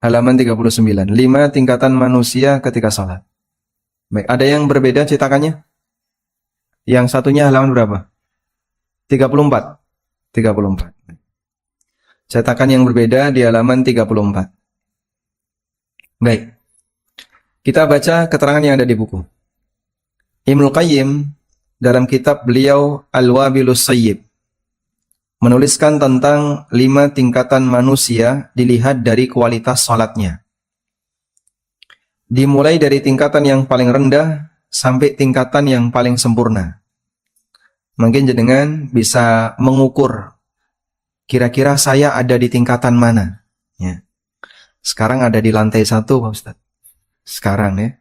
Halaman 39. 5 tingkatan manusia ketika salat. Baik, ada yang berbeda cetakannya? Yang satunya halaman berapa? 34. 34. Cetakan yang berbeda di halaman 34. Baik. Kita baca keterangan yang ada di buku. Ibnu Qayyim dalam kitab beliau Al-Wabilus Sayyib menuliskan tentang 5 tingkatan manusia dilihat dari kualitas salatnya. Dimulai dari tingkatan yang paling rendah sampai tingkatan yang paling sempurna. Mungkin jenengan bisa mengukur kira-kira saya ada di tingkatan mana. Ya. Sekarang ada di lantai 1 Pak Ustaz. Sekarang ya.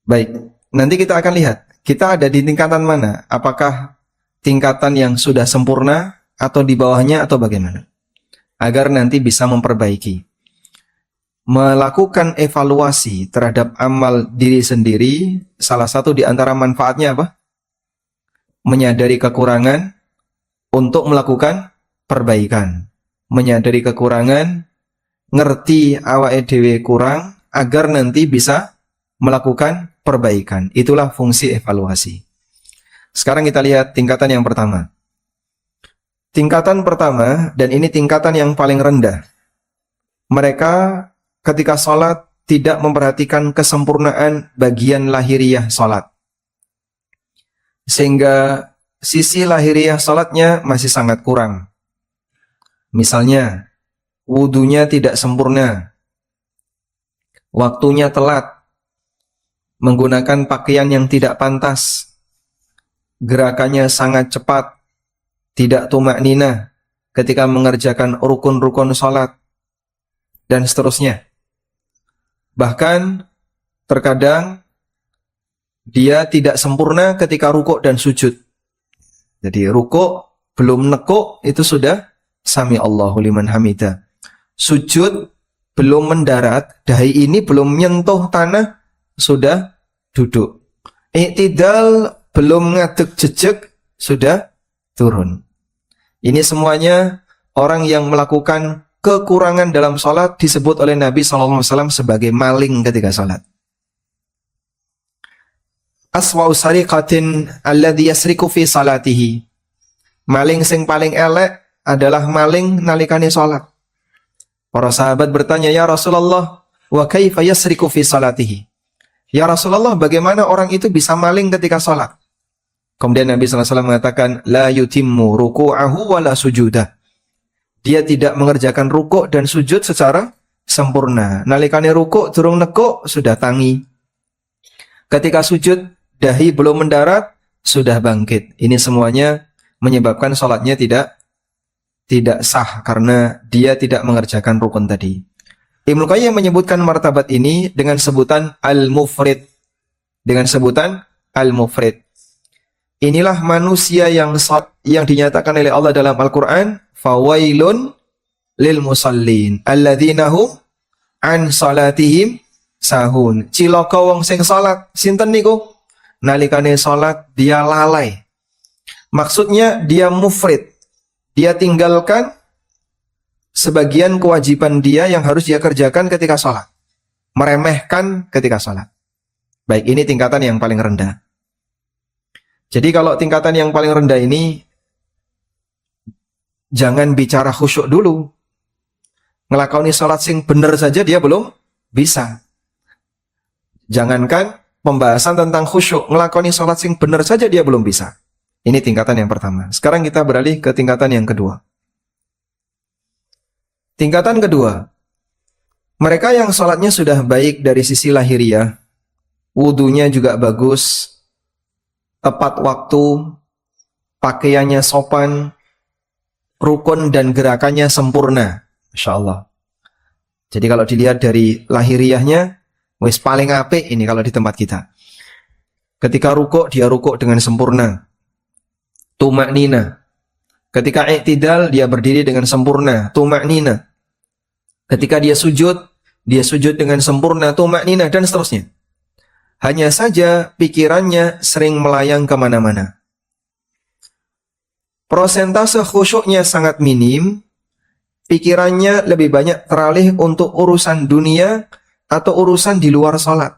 Baik, nanti kita akan lihat kita ada di tingkatan mana. Apakah tingkatan yang sudah sempurna atau di bawahnya atau bagaimana? Agar nanti bisa memperbaiki. Melakukan evaluasi terhadap amal diri sendiri, salah satu di antara manfaatnya apa? Menyadari kekurangan untuk melakukan perbaikan. Menyadari kekurangan, ngerti awake dhewe kurang, agar nanti bisa melakukan perbaikan. Itulah fungsi evaluasi. Sekarang kita lihat tingkatan yang pertama. Tingkatan pertama, dan ini tingkatan yang paling rendah. Mereka ketika sholat tidak memperhatikan kesempurnaan bagian lahiriah sholat. Sehingga sisi lahiriah sholatnya masih sangat kurang. Misalnya, wudunya tidak sempurna. Waktunya telat. Menggunakan pakaian yang tidak pantas. Gerakannya sangat cepat. Tidak tumakninah ketika mengerjakan rukun-rukun sholat. Dan seterusnya. Bahkan terkadang dia tidak sempurna ketika rukuk dan sujud. Jadi rukuk belum nekuk itu sudah sami Allahu liman hamidah. Sujud belum mendarat, dahi ini belum menyentuh tanah sudah duduk. I'tidal belum ngadeg jejeg sudah turun. Ini semuanya orang yang melakukan kekurangan dalam salat disebut oleh Nabi SAW sebagai maling ketika salat. Aswa'u sariqatin alladhi yasriku fi salatihi. Maling sing paling elek adalah maling nalikane salat. Para sahabat bertanya, "Ya Rasulullah, wa kaifa yasriku fi salatihi?" Ya Rasulullah, bagaimana orang itu bisa maling ketika salat? Kemudian Nabi SAW mengatakan, "La yutimmu ruku'ahu wa la sujudah." Dia tidak mengerjakan rukuk dan sujud secara sempurna. Nalikane rukuk durung nekuk sudah tangi. Ketika sujud dahi belum mendarat sudah bangkit. Ini semuanya menyebabkan salatnya tidak sah karena dia tidak mengerjakan rukun tadi. Ibnu Qayyim menyebutkan martabat ini dengan sebutan al-mufrid. Dengan sebutan al-mufrid. Inilah manusia yang dinyatakan oleh Allah dalam Al-Qur'an, fawailun lil musallin alladzina hum an salatihim sahun. Cilaka wong sing salat. Sinten niku? Nalikane salat dia lalai. Maksudnya dia mufrid. Dia tinggalkan sebagian kewajiban dia yang harus dia kerjakan ketika salat. Meremehkan ketika salat. Baik, ini tingkatan yang paling rendah. Jadi kalau tingkatan yang paling rendah ini jangan bicara khusyuk dulu. Ngelakoni salat sing bener saja dia belum bisa. Jangankan pembahasan tentang khusyuk, ngelakoni salat sing bener saja dia belum bisa. Ini tingkatan yang pertama. Sekarang kita beralih ke tingkatan yang kedua. Tingkatan kedua, mereka yang salatnya sudah baik dari sisi lahiriah, wudunya juga bagus, tepat waktu, pakaiannya sopan, rukun dan gerakannya sempurna. Masya Allah. Jadi kalau dilihat dari lahiriahnya, wis paling apik ini kalau di tempat kita. Ketika rukuk, dia rukuk dengan sempurna. Tumaknina. Ketika i'tidal, dia berdiri dengan sempurna. Tumaknina. Ketika dia sujud dengan sempurna. Tumaknina dan seterusnya. Hanya saja pikirannya sering melayang kemana-mana. Prosentase khusyuknya sangat minim, pikirannya lebih banyak teralih untuk urusan dunia atau urusan di luar sholat.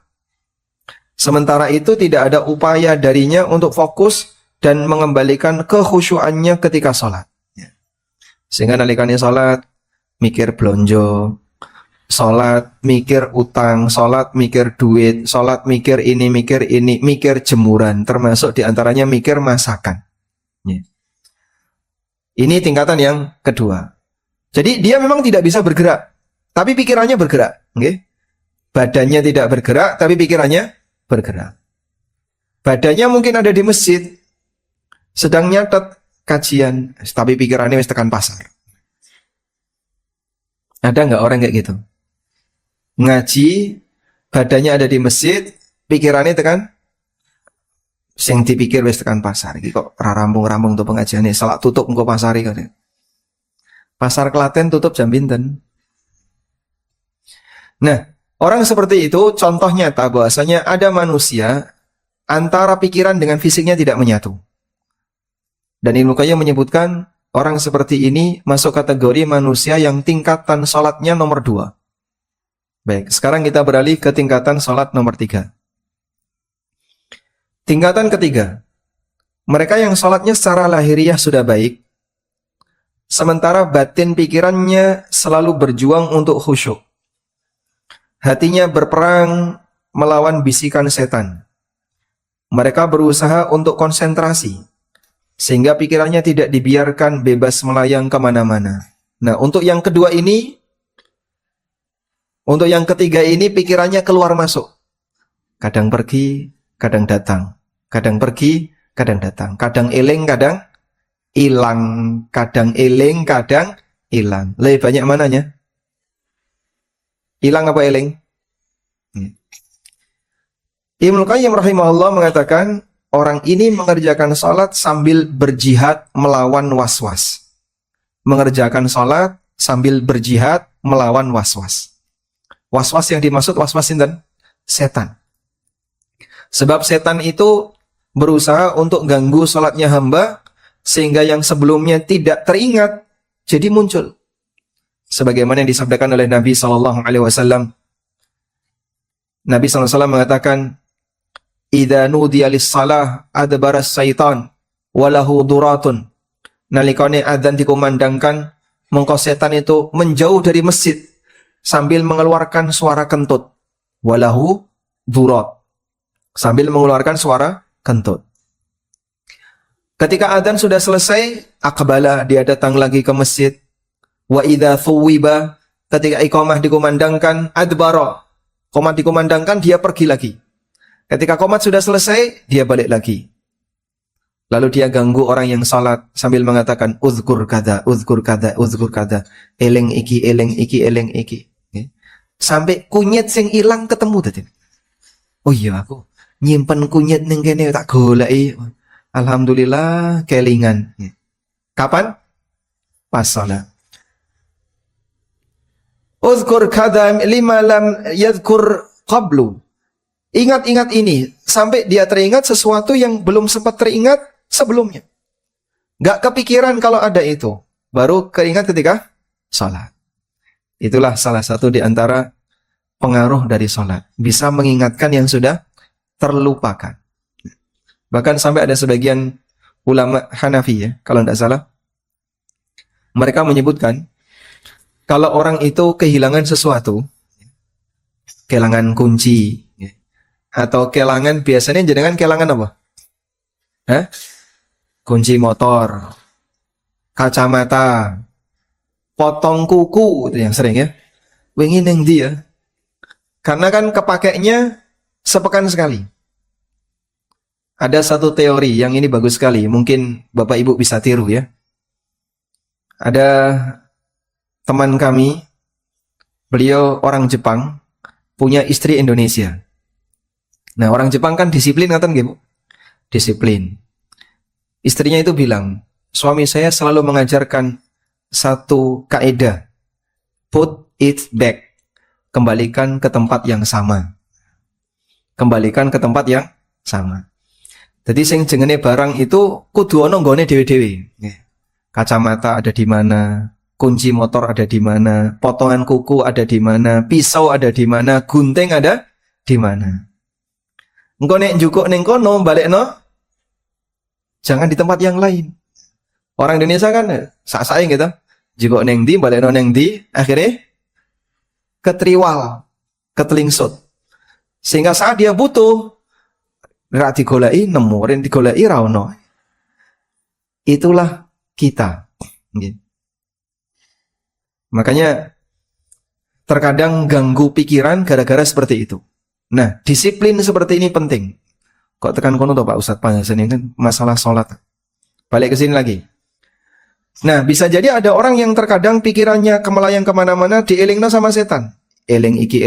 Sementara itu tidak ada upaya darinya untuk fokus dan mengembalikan kekhusyuannya ketika sholat. Sehingga nalikane sholat, mikir blonjo, sholat mikir utang, sholat mikir duit, sholat mikir ini, mikir jemuran, termasuk diantaranya mikir masakan. Ini tingkatan yang kedua. Jadi dia memang tidak bisa bergerak, tapi pikirannya bergerak. Badannya tidak bergerak, tapi pikirannya bergerak. Badannya mungkin ada di masjid, sedang nyatet kajian, tapi pikirannya wis tekan pasar. Ada nggak orang kayak gitu? Ngaji, badannya ada di masjid, pikirannya tekan, sing dipikir wis tekan pasar. Iki kok rampung-rampung tuh pengajiannya, salah tutup engko pasari kok. Pasar Klaten tutup jam pinten. Nah, orang seperti itu contoh nyata bahwasanya ada manusia antara pikiran dengan fisiknya tidak menyatu. Dan Ibnu Qayyim menyebutkan orang seperti ini masuk kategori manusia yang tingkatan sholatnya nomor 2. Baik, sekarang kita beralih ke tingkatan sholat nomor 3. Tingkatan ketiga, mereka yang sholatnya secara lahiriah sudah baik, sementara batin pikirannya selalu berjuang untuk khusyuk. Hatinya berperang melawan bisikan setan. Mereka berusaha untuk konsentrasi, sehingga pikirannya tidak dibiarkan bebas melayang kemana-mana. Nah, untuk yang kedua ini, untuk yang ketiga ini pikirannya keluar masuk. Kadang pergi, kadang datang. Kadang pergi, kadang datang. Kadang eling, kadang hilang. Kadang eling, kadang hilang. Lebih banyak mananya? Hilang apa eling? Ibnu Qayyim rahimahullah mengatakan, orang ini mengerjakan sholat sambil berjihad melawan was-was. Mengerjakan sholat sambil berjihad melawan was-was. Was-was yang dimaksud was-was sinten? Setan. Sebab setan itu berusaha untuk ganggu sholatnya hamba, sehingga yang sebelumnya tidak teringat jadi muncul. Sebagaimana yang disabdakan oleh Nabi SAW. Nabi SAW mengatakan, "Idza nudiya lis-shalah adbara syaitan walahu duratun." Nalikane adzan dikumandangkan, mengko setan itu menjauh dari masjid sambil mengeluarkan suara kentut. Walahu durat. Sambil mengeluarkan suara kentut. Ketika adzan sudah selesai, aqbala, dia datang lagi ke masjid. Wa idza thuwiba, ketika iqamah dikumandangkan, adbara. Qomat dikumandangkan, dia pergi lagi. Ketika qomat sudah selesai, dia balik lagi. Lalu dia ganggu orang yang salat sambil mengatakan uzkur kada, uzkur kada, uzkur kada. Eling iki, eling iki, eling iki. Sampai kunyit sing ilang ketemu tadi. Oh iya, aku nyimpen kunyit ning kene tak goleki. Alhamdulillah kelingan. Kapan? Pas salat. Uzkur kada lima lam yadhkur qablu. Ingat-ingat ini sampai dia teringat sesuatu yang belum sempat teringat sebelumnya. Gak kepikiran kalau ada itu. Baru keingat ketika salat. Itulah salah satu di antara pengaruh dari salat. Bisa mengingatkan yang sudah terlupakan. Bahkan sampai ada sebagian ulama Hanafi ya, kalau tidak salah. Mereka menyebutkan, kalau orang itu kehilangan sesuatu, kehilangan kunci, atau kehilangan, biasanya jenengan kehilangan apa? Hah? Kunci motor, kacamata, potong kuku, itu yang sering ya. Wingi neng dia. Karena kan kepakainya sepekan sekali. Ada satu teori yang ini bagus sekali, mungkin Bapak Ibu bisa tiru ya. Ada teman kami, beliau orang Jepang, punya istri Indonesia. Nah, orang Jepang kan disiplin, ngaten nggih, Bu? Disiplin. Istrinya itu bilang, suami saya selalu mengajarkan satu kaidah, put it back, kembalikan ke tempat yang sama. Kembalikan ke tempat yang sama. Jadi sing jengene barang itu kudu ana nggone dhewe-dhewe. Kacamata ada di mana, kunci motor ada di mana, potongan kuku ada di mana, pisau ada di mana, gunting ada di mana. Engko nek njukuk ning kono balekno jangan di tempat yang lain. Orang Indonesia kan sak-sae gitu. Njukuk ning ndi balekno ning ndi, akhirnya ketriwal, ketelingsut. Sehingga saat dia butuh ra digoleki nemu, ren digoleki ra ono. Itulah kita. Makanya terkadang ganggu pikiran gara-gara seperti itu. Nah, disiplin seperti ini penting. Kok tekan kono toh Pak Ustadz Panjasen ini kan masalah sholat. Balik ke sini lagi. Nah, bisa jadi ada orang yang terkadang pikirannya kemelayang kemana-mana, dielingno sama setan. Eling iki,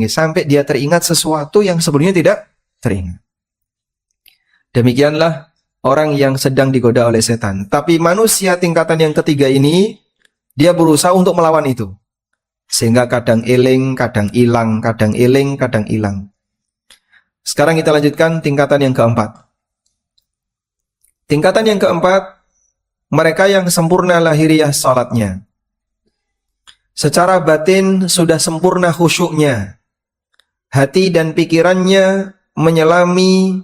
sampai dia teringat sesuatu yang sebelumnya tidak teringat. Demikianlah orang yang sedang digoda oleh setan. Tapi manusia tingkatan yang ketiga ini, dia berusaha untuk melawan itu. Sehingga kadang eling, kadang hilang, kadang eling, kadang hilang. Sekarang kita lanjutkan tingkatan yang keempat. Tingkatan yang keempat, mereka yang sempurna lahiriah salatnya. Secara batin sudah sempurna khusyuknya. Hati dan pikirannya menyelami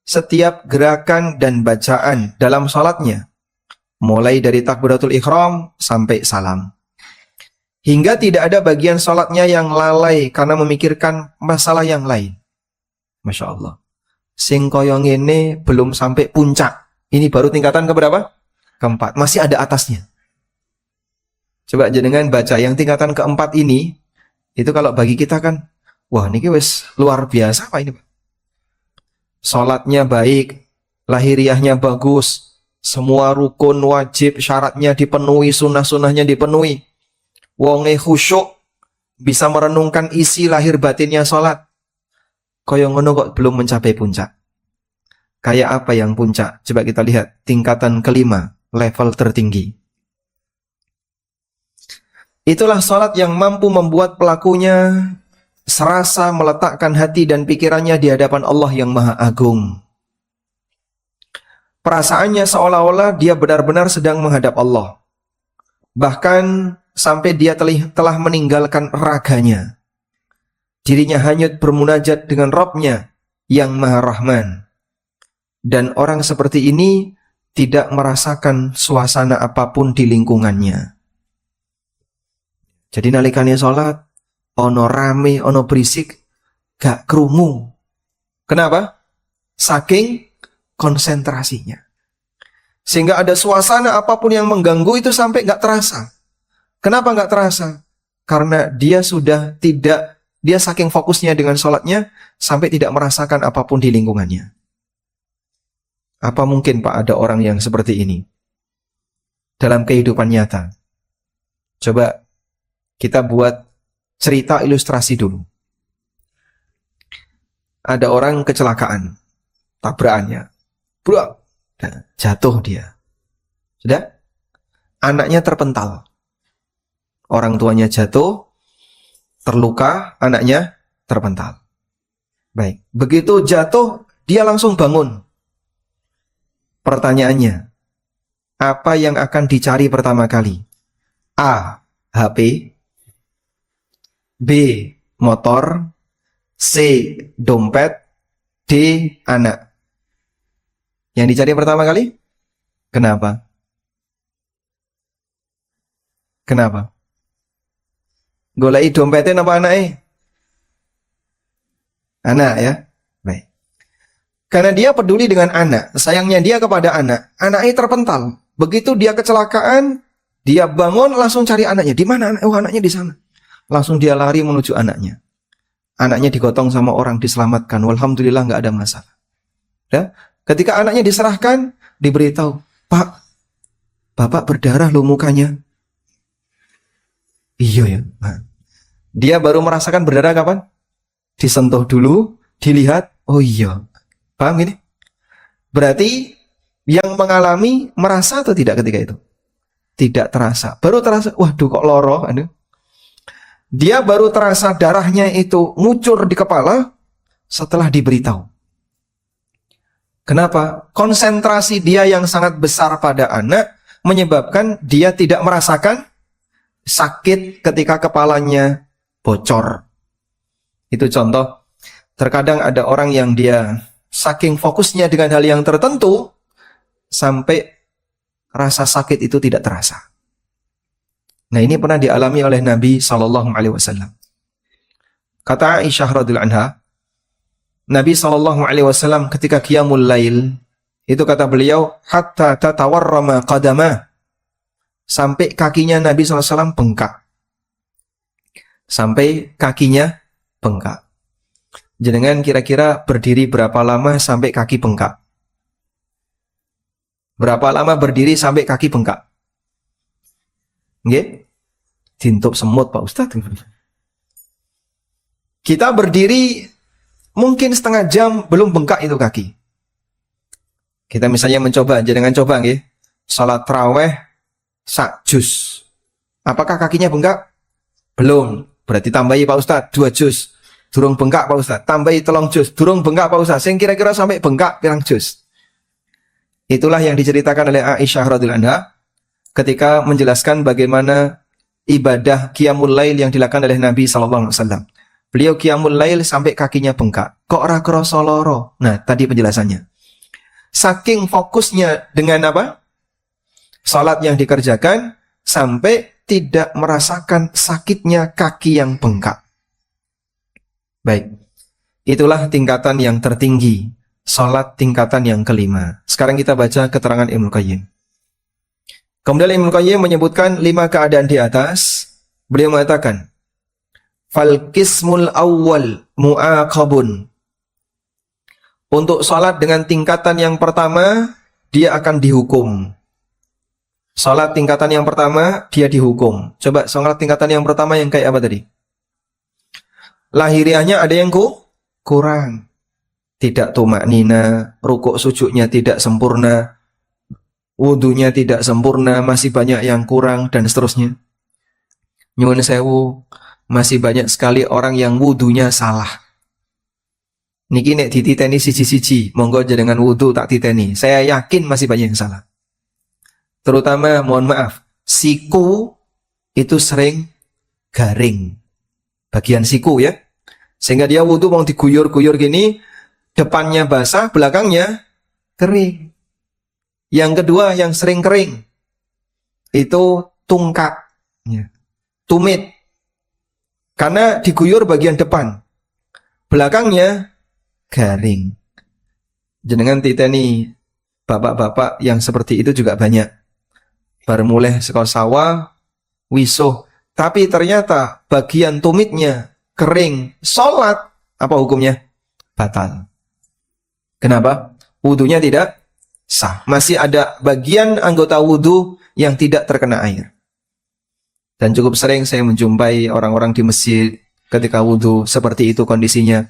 setiap gerakan dan bacaan dalam salatnya. Mulai dari takbiratul ihram sampai salam. Hingga tidak ada bagian salatnya yang lalai karena memikirkan masalah yang lain. Masya Allah. Sing koyo ngene belum sampai puncak. Ini baru tingkatan keberapa? Keempat. Masih ada atasnya. Coba jenengan baca yang tingkatan keempat ini. Itu kalau bagi kita kan, wah ini wes luar biasa apa ini Pak? Salatnya baik, lahiriahnya bagus, semua rukun wajib syaratnya dipenuhi, sunnah-sunnahnya dipenuhi. Wonge khusyuk, bisa merenungkan isi lahir batinnya sholat. Kaya ngono kok belum mencapai puncak. Kayak apa yang puncak? Coba kita lihat tingkatan kelima, level tertinggi. Itulah sholat yang mampu membuat pelakunya serasa meletakkan hati dan pikirannya di hadapan Allah yang Maha Agung. Perasaannya seolah-olah dia benar-benar sedang menghadap Allah. Bahkan sampai dia telah meninggalkan raganya. Dirinya hanyut bermunajat dengan Rabb-Nya yang Maha Rahman. Dan orang seperti ini tidak merasakan suasana apapun di lingkungannya. Jadi nalikane sholat, ono rame, ono berisik, gak krungu. Kenapa? Saking konsentrasinya. Sehingga ada suasana apapun yang mengganggu itu sampai gak terasa. Kenapa nggak terasa? Karena dia sudah tidak, dia saking fokusnya dengan sholatnya, sampai tidak merasakan apapun di lingkungannya. Apa mungkin Pak ada orang yang seperti ini? Dalam kehidupan nyata. Coba kita buat cerita ilustrasi dulu. Ada orang kecelakaan, tabrakannya, jatuh dia. Sudah? Anaknya terpental. Orang tuanya jatuh, terluka, anaknya terpental. Baik, begitu jatuh, dia langsung bangun. Pertanyaannya, apa yang akan dicari pertama kali? A. HP, B. Motor, C. Dompet, D. Anak. Yang dicari pertama kali? Kenapa? Kenapa? Golai dompetnya apa anaknya? Anak ya. Baik. Karena dia peduli dengan anak, sayangnya dia kepada anak. Anaknya terpental. Begitu dia kecelakaan, dia bangun langsung cari anaknya. Di mana anak? Oh, anaknya di sana. Langsung dia lari menuju anaknya. Anaknya digotong sama orang, diselamatkan. Walhamdulillah nggak ada masalah. Ya? Ketika anaknya diserahkan, diberitahu, Pak, Bapak berdarah loh mukanya. Iya ya. Nah, dia baru merasakan berdarah kapan? Disentuh dulu, dilihat, oh iya. Paham ini? Berarti yang mengalami merasa atau tidak ketika itu? Tidak terasa. Baru terasa, waduh kok loro. Dia baru terasa darahnya itu ngucur di kepala setelah diberitahu. Kenapa? Konsentrasi dia yang sangat besar pada anak menyebabkan dia tidak merasakan sakit ketika kepalanya bocor. Itu contoh. Terkadang ada orang yang dia saking fokusnya dengan hal yang tertentu sampai rasa sakit itu tidak terasa. Nah, ini pernah dialami oleh Nabi Shallallahu Alaihi Wasallam. Kata Aisyah radhiyallahu anha, Nabi Shallallahu Alaihi Wasallam ketika qiyamul lail itu kata beliau hatta tatawarrama qadama, sampai kakinya Nabi SAW bengkak. Sampai kakinya bengkak. Jenengan kira-kira berdiri berapa lama sampai kaki bengkak? Berapa lama berdiri sampai kaki bengkak? Nggih? Dintup semut Pak Ustadz. Kita berdiri mungkin setengah jam belum bengkak itu kaki. Kita misalnya mencoba, jenengan coba nggih. Salat tarawih sak juz. Apakah kakinya bengkak? Belum. Berarti tambahi Pak Ustadz 2 juz. Durung bengkak Pak Ustadz. Tambahi 3 juz. Durung bengkak Pak Ustadz. Sing kira-kira sampai bengkak pirang juz. Itulah yang diceritakan oleh Aisyah radhiyallahu anha ketika menjelaskan bagaimana ibadah qiyamul lail yang dilakukan oleh Nabi sallallahu alaihi wasallam. Beliau qiyamul lail sampai kakinya bengkak. Kok ora krasa lara? Nah, tadi penjelasannya. Saking fokusnya dengan apa? Salat yang dikerjakan sampai tidak merasakan sakitnya kaki yang bengkak. Baik. Itulah tingkatan yang tertinggi. Salat tingkatan yang kelima. Sekarang kita baca keterangan Ibnu Qayyim. Kemudian Ibnu Qayyim menyebutkan 5 keadaan di atas. Beliau mengatakan, fal qismul awwal mu'aqabun. Untuk salat dengan tingkatan yang pertama, dia akan dihukum. Salat tingkatan yang pertama, dia dihukum. Coba salat tingkatan yang pertama yang kayak apa tadi? Lahiriahnya ada yang kurang. Tidak tumak nina, rukuk sujudnya tidak sempurna, wudunya tidak sempurna, masih banyak yang kurang, dan seterusnya. Nyuwun sewu, masih banyak sekali orang yang wudunya salah. Niki nek dititeni siji-siji, monggo jenengan wudu tak titeni. Saya yakin masih banyak yang salah. Terutama, mohon maaf, siku itu sering garing. Bagian siku ya. Sehingga dia wudu mau diguyur-guyur gini, depannya basah, belakangnya kering. Yang kedua yang sering kering, itu tungkak. Ya. Tumit. Karena diguyur bagian depan. Belakangnya garing. Jenengan titeni bapak-bapak yang seperti itu juga banyak. Baru mulai sekolah sawah, wisuh. Tapi ternyata bagian tumitnya kering. Sholat, apa hukumnya? Batal. Kenapa? Wudunya tidak sah. Masih ada bagian anggota wudu yang tidak terkena air. Dan cukup sering saya menjumpai orang-orang di masjid ketika wudu seperti itu kondisinya.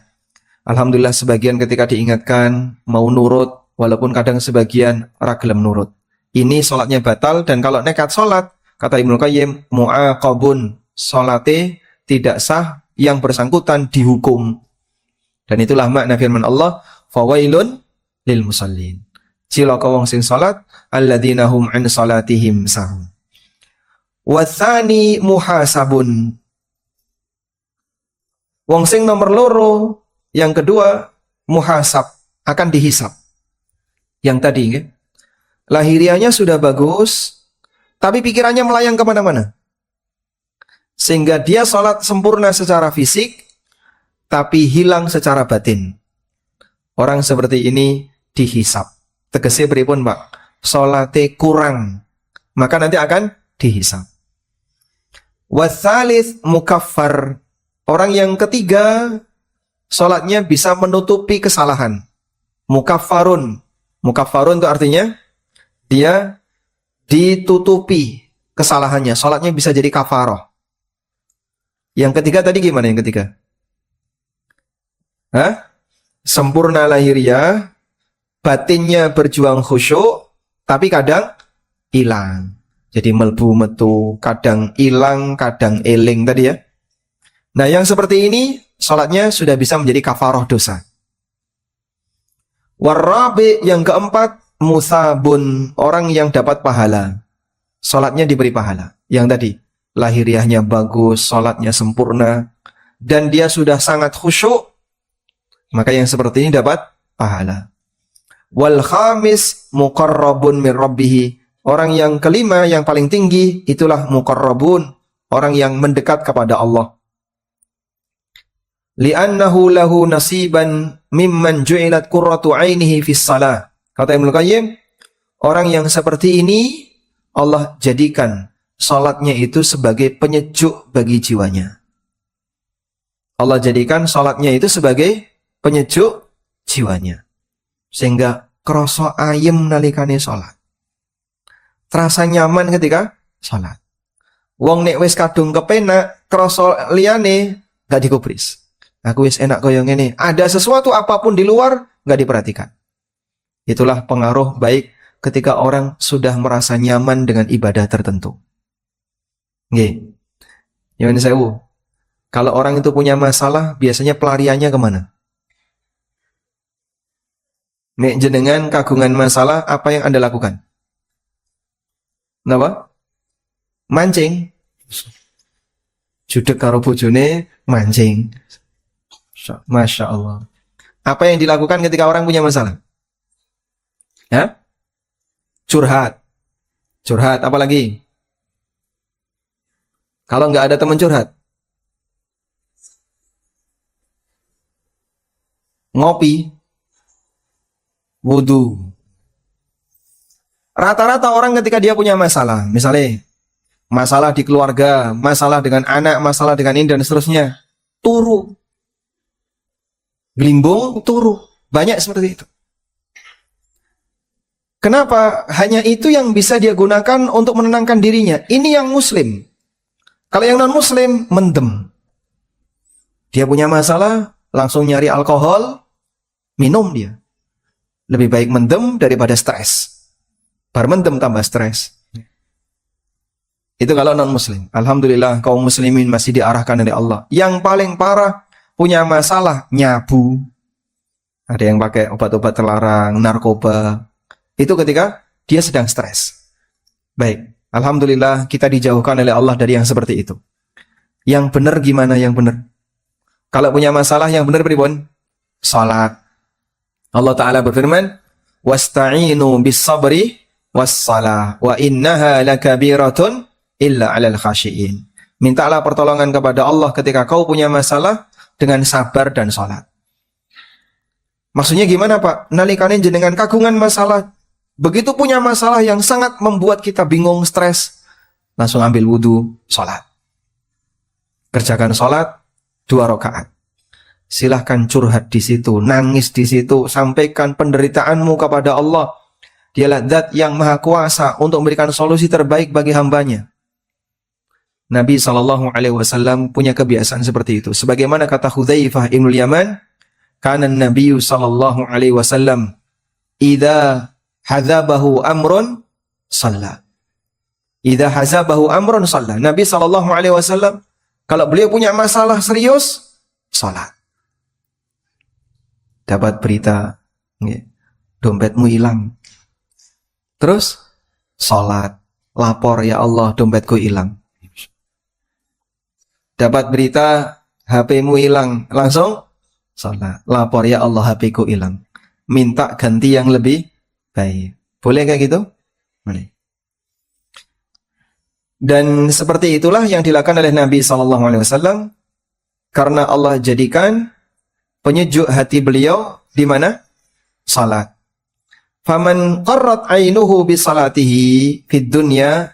Alhamdulillah sebagian ketika diingatkan mau nurut, walaupun kadang sebagian ragilem nurut. Ini sholatnya batal, dan kalau nekat sholat, kata Ibnu Qayyim, mu'aqabun, sholatnya tidak sah, yang bersangkutan dihukum. Dan itulah makna firman Allah, fawailun lil musallin. Cilaka wong sing salat alladzina hum an salatihim sahun. Wa tsani muhasabun. Wong sing nomor loro, yang kedua muhasab, akan dihisab. Yang tadi nggih. Lahiriahnya sudah bagus, tapi pikirannya melayang kemana-mana. Sehingga dia salat sempurna secara fisik, tapi hilang secara batin. Orang seperti ini dihisab. Tegese pripun, Pak? Salate kurang, maka nanti akan dihisab. Wasalis mukaffar. Orang yang ketiga, salatnya bisa menutupi kesalahan. Mukaffarun. Mukaffarun itu artinya dia ditutupi kesalahannya. Salatnya bisa jadi kafaroh. Yang ketiga tadi gimana yang ketiga? Sempurna lahiriah, batinnya berjuang khusyuk, tapi kadang hilang. Jadi melbu metu, kadang hilang, kadang eling tadi ya. Nah yang seperti ini, salatnya sudah bisa menjadi kafaroh dosa. Warabi yang keempat, musabun, orang yang dapat pahala. Salatnya diberi pahala. Yang tadi, lahiriahnya bagus, sholatnya sempurna, dan dia sudah sangat khusyuk, maka yang seperti ini dapat pahala. Wal khamis muqarrabun min rabbih. Orang yang kelima yang paling tinggi itulah muqarrabun, orang yang mendekat kepada Allah. Li'annahu lahu nasiban mimman ju'ilat qurratu 'ainihi fis shalah. Kata Ibnu Qayyim, orang yang seperti ini Allah jadikan salatnya itu sebagai penyejuk bagi jiwanya. Allah jadikan salatnya itu sebagai penyejuk jiwanya. Sehingga krasa ayem nalikane salat. Terasa nyaman ketika salat. Wong nek wis kadung kepenak, krasa liyane gak digubris. Aku wis enak koyo ngene. Ada sesuatu apapun di luar gak diperhatikan. Itulah pengaruh baik ketika orang sudah merasa nyaman dengan ibadah tertentu. Nggih. Nyuwun sewu. Kalau orang itu punya masalah, biasanya pelariannya kemana? Nek jenengan kagungan masalah, apa yang Anda lakukan? Napa? Mancing. Judek karo bojone mancing. Masya Allah. Apa yang dilakukan ketika orang punya masalah? Ya? Curhat. Curhat, apa lagi? Kalau nggak ada teman curhat? Ngopi. Wudu. Rata-rata orang ketika dia punya masalah, misalnya masalah di keluarga, masalah dengan anak, masalah dengan ini dan seterusnya, turu. Glimbung, turu. Banyak seperti itu. Kenapa? Hanya itu yang bisa dia gunakan untuk menenangkan dirinya. Ini yang muslim. Kalau yang non-muslim, mendem. Dia punya masalah, langsung nyari alkohol, minum dia. Lebih baik mendem daripada stres. Bar mendem tambah stres. Itu kalau non-muslim. Alhamdulillah kaum muslimin masih diarahkan oleh Allah. Yang paling parah, punya masalah, nyabu. Ada yang pakai obat-obat terlarang, narkoba. Itu ketika dia sedang stres. Baik, alhamdulillah kita dijauhkan oleh Allah dari yang seperti itu. Yang benar gimana yang benar? Kalau punya masalah yang benar pripun? Salat. Allah Ta'ala berfirman, wasta'inu bis sabri wassalah wa innaha lakabiratun illa 'alal khashiin. Mintalah pertolongan kepada Allah ketika kau punya masalah dengan sabar dan salat. Maksudnya gimana, Pak? Nalikane jenengan kagungan masalah, begitu punya masalah yang sangat membuat kita bingung, stres, langsung ambil wudu, salat. Kerjakan salat 2 rakaat. Silahkan curhat di situ, nangis di situ, sampaikan penderitaanmu kepada Allah. Dialah Zat yang Maha Kuasa untuk memberikan solusi terbaik bagi hambanya. Nabi SAW punya kebiasaan seperti itu. Sebagaimana kata Hudzaifah ibnul Yaman, kana Nabi SAW idza hazabahu amrun shalla. Idza hazabahu amrun shalla. Nabi SAW kalau beliau punya masalah serius, salat. Dapat berita, dompetmu hilang. Terus, salat, lapor, ya Allah, dompetku hilang. Dapat berita, HP-mu hilang, langsung salat, lapor, ya Allah, HP-ku hilang. Minta ganti yang lebih baik. Boleh kayak gitu? Boleh. Dan seperti itulah yang dilakukan oleh Nabi SAW, karena Allah jadikan penyejuk hati beliau di mana? Salat. Faman qarrat ainuhu bi salatihi fid dunya,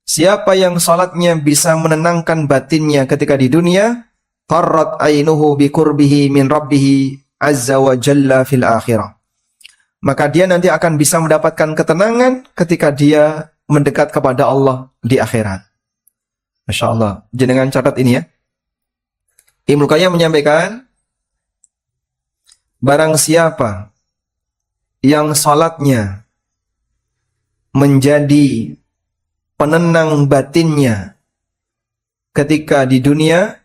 siapa yang salatnya bisa menenangkan batinnya ketika di dunia, qarrat ainuhu bi qurbihi min rabbih azza wa jalla fil akhirah. Maka dia nanti akan bisa mendapatkan ketenangan ketika dia mendekat kepada Allah di akhirat. Masya Allah. Jenengan catat ini ya. Ibnu Qayyim menyampaikan, barang siapa yang salatnya menjadi penenang batinnya ketika di dunia,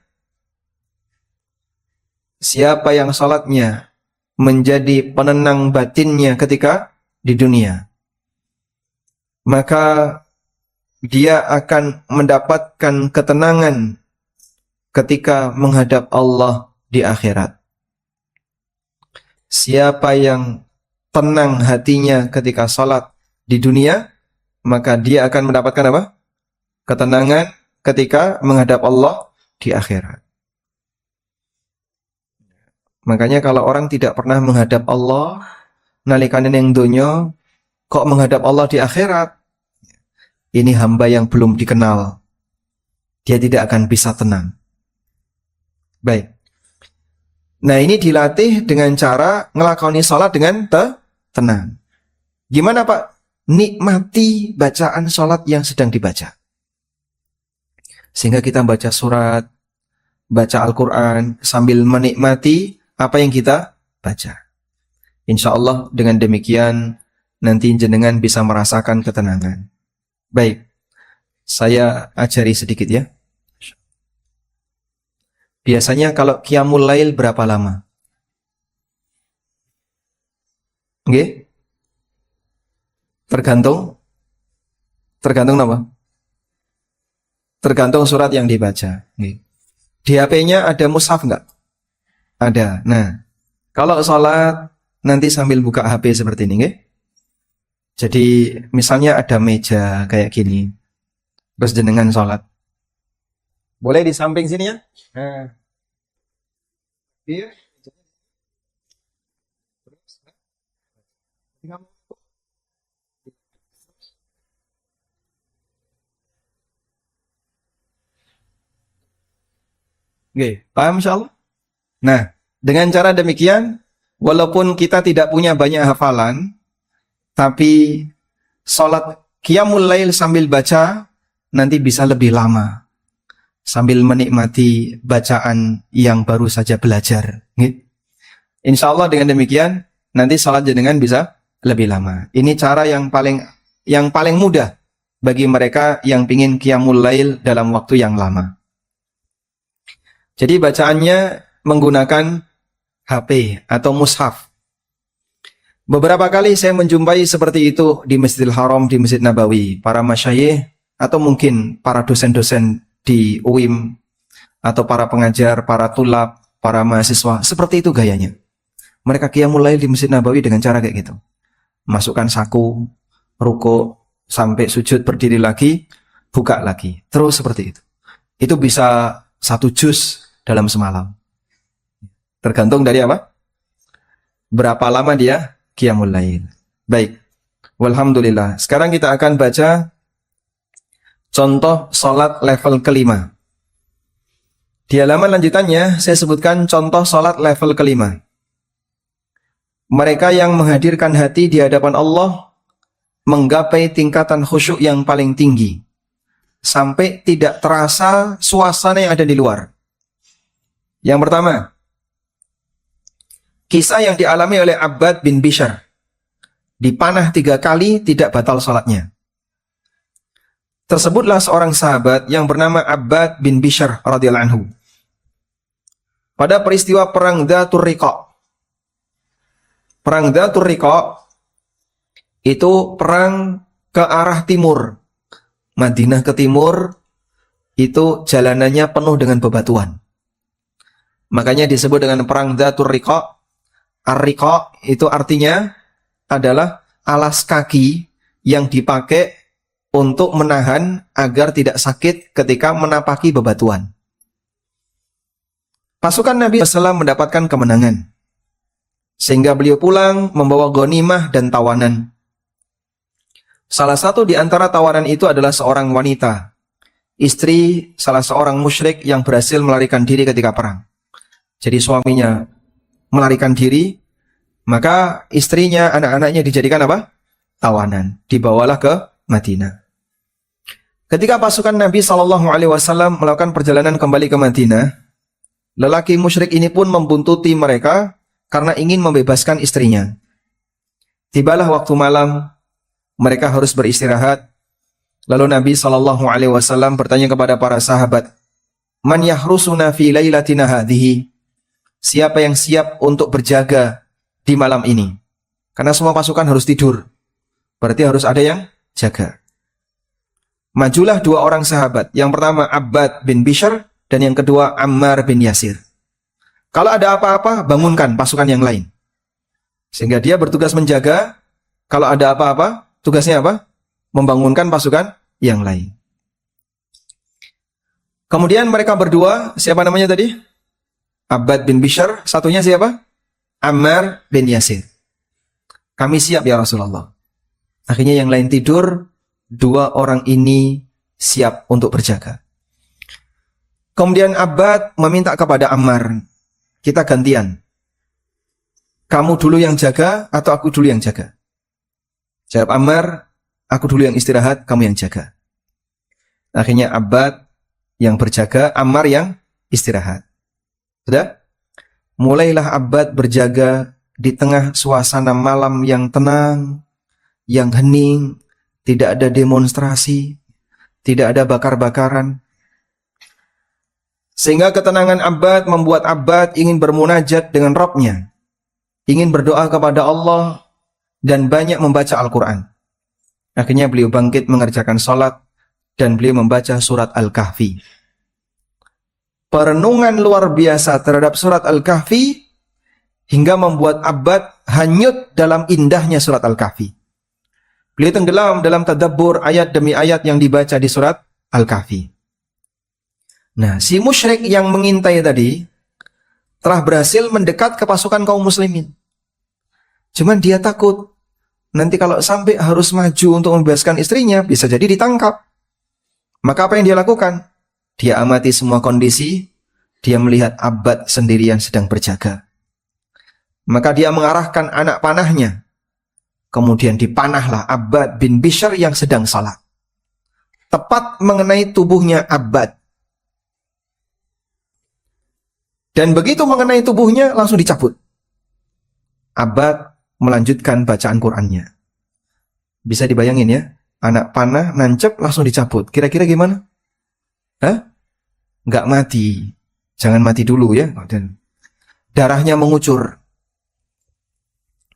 siapa yang salatnya menjadi penenang batinnya ketika di dunia, maka dia akan mendapatkan ketenangan ketika menghadap Allah di akhirat. Siapa yang tenang hatinya ketika salat di dunia, maka dia akan mendapatkan apa? Ketenangan ketika menghadap Allah di akhirat. Makanya kalau orang tidak pernah menghadap Allah nalikane ning donya, kok menghadap Allah di akhirat, ini hamba yang belum dikenal. Dia tidak akan bisa tenang. Baik. Nah, ini dilatih dengan cara ngelakoni sholat dengan tenang. Gimana Pak? Nikmati bacaan sholat yang sedang dibaca. Sehingga kita baca surat, baca Al-Quran, sambil menikmati apa yang kita baca. Insya Allah dengan demikian nanti jenengan bisa merasakan ketenangan. Baik, saya ajari sedikit ya. Biasanya kalau qiyamul lail berapa lama? Oke? Tergantung apa? Tergantung surat yang dibaca. Oke. Di HP-nya ada mushaf nggak? Ada. Nah, kalau sholat nanti sambil buka HP seperti ini, oke? Jadi misalnya ada meja kayak gini, terus jenengan sholat. Boleh di samping sini ya? Nah, iya. Oke, paham insyaallah? Nah, dengan cara demikian, walaupun kita tidak punya banyak hafalan, tapi sholat qiyamul lail sambil baca nanti bisa lebih lama, sambil menikmati bacaan yang baru saja belajar. Insya Allah dengan demikian nanti sholat jenengan bisa lebih lama. Ini cara yang paling mudah bagi mereka yang ingin qiyamul lail dalam waktu yang lama. Jadi bacaannya menggunakan HP atau mushaf. Beberapa kali saya menjumpai seperti itu di Masjidil Haram, di Masjid Nabawi. Para masyayikh atau mungkin para dosen-dosen di UIM atau para pengajar, para tulab, para mahasiswa. Seperti itu gayanya. Mereka qiyamul lail di Masjid Nabawi dengan cara kayak gitu. Masukkan saku, ruko, sampai sujud berdiri lagi, buka lagi. Terus seperti itu. Itu bisa 1 juz dalam semalam. Tergantung dari apa? Berapa lama dia qiyamul lail. Baik. Walhamdulillah. Sekarang kita akan baca contoh sholat level kelima. Di halaman lanjutannya saya sebutkan contoh sholat level kelima. Mereka yang menghadirkan hati di hadapan Allah menggapai tingkatan khusyuk yang paling tinggi. Sampai tidak terasa suasana yang ada di luar. Yang pertama, kisah yang dialami oleh Abbad bin Bishr. Dipanah 3 kali tidak batal sholatnya. Tersebutlah seorang sahabat yang bernama Abbad bin Bishr radhiyallahu anhu. Pada peristiwa perang Dzatur Riqa. Perang Dzatur Riqa itu perang ke arah timur. Madinah ke timur itu jalanannya penuh dengan bebatuan. Makanya disebut dengan perang Dzatur Riqa. Ar-Riqa itu artinya adalah alas kaki yang dipakai untuk menahan agar tidak sakit ketika menapaki bebatuan. Pasukan Nabi SAW mendapatkan kemenangan. Sehingga beliau pulang membawa ghanimah dan tawanan. Salah satu di antara tawanan itu adalah seorang wanita, istri salah seorang musyrik yang berhasil melarikan diri ketika perang. Jadi suaminya melarikan diri, maka istrinya, anak-anaknya dijadikan apa? Tawanan. Dibawalah ke Madinah. Ketika pasukan Nabi SAW melakukan perjalanan kembali ke Madinah, lelaki musyrik ini pun membuntuti mereka karena ingin membebaskan istrinya. Tibalah waktu malam, mereka harus beristirahat. Lalu Nabi SAW bertanya kepada para sahabat, "Man yahrusuna fi lailatina hadhihi?" Siapa yang siap untuk berjaga di malam ini? Karena semua pasukan harus tidur. Berarti harus ada yang jaga. Majulah dua orang sahabat. Yang pertama Abbad bin Bishr dan yang kedua Ammar bin Yasir. Kalau ada apa-apa, bangunkan pasukan yang lain. Sehingga dia bertugas menjaga. Kalau ada apa-apa, tugasnya apa? Membangunkan pasukan yang lain. Kemudian mereka berdua, siapa namanya tadi? Abbad bin Bishr, satunya siapa? Ammar bin Yasir. Kami siap ya Rasulullah. Akhirnya yang lain tidur, dua orang ini siap untuk berjaga. Kemudian Abbad meminta kepada Ammar, kita gantian. Kamu dulu yang jaga atau aku dulu yang jaga? Jawab Ammar, aku dulu yang istirahat, kamu yang jaga. Akhirnya Abbad yang berjaga, Ammar yang istirahat. Sudah? Mulailah Abbad berjaga di tengah suasana malam yang tenang, yang hening, tidak ada demonstrasi, tidak ada bakar-bakaran. Sehingga ketenangan Abbad membuat Abbad ingin bermunajat dengan Rabb-nya, ingin berdoa kepada Allah, dan banyak membaca Al-Quran. Akhirnya beliau bangkit mengerjakan sholat, dan beliau membaca surat Al-Kahfi. Perenungan luar biasa terhadap surat Al-Kahfi, hingga membuat Abbad hanyut dalam indahnya surat Al-Kahfi. Beliau tenggelam dalam tadabbur ayat demi ayat yang dibaca di surat Al-Kahfi. Nah, si musyrik yang mengintai tadi telah berhasil mendekat ke pasukan kaum muslimin. Cuman dia takut, nanti kalau sampai harus maju untuk membebaskan istrinya, bisa jadi ditangkap. Maka apa yang dia lakukan? Dia amati semua kondisi, dia melihat Abbad sendirian sedang berjaga. Maka dia mengarahkan anak panahnya. Kemudian dipanahlah Abbad bin Bishr yang sedang salat. Tepat mengenai tubuhnya Abbad. Dan begitu mengenai tubuhnya, langsung dicabut. Abbad melanjutkan bacaan Qur'annya. Bisa dibayangin ya, anak panah nancep langsung dicabut. Kira-kira gimana? Hah? Nggak mati. Jangan mati dulu ya. Dan darahnya mengucur.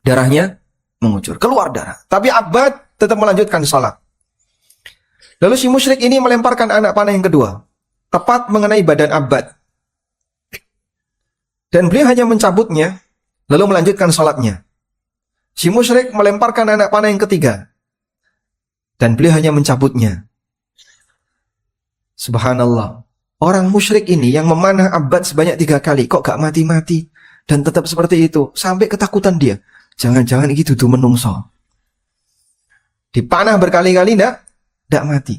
Darahnya mengucur, keluar darah. Tapi Abbad tetap melanjutkan salat. Lalu si musyrik ini melemparkan anak panah yang kedua, tepat mengenai badan Abbad. Dan beliau hanya mencabutnya, lalu melanjutkan salatnya. Si musyrik melemparkan anak panah yang ketiga, dan beliau hanya mencabutnya. Subhanallah. Orang musyrik ini yang memanah Abbad sebanyak 3 kali, kok gak mati-mati, dan tetap seperti itu, sampai ketakutan dia. Jangan-jangan itu tuh menungso. Dipanah berkali-kali tidak mati.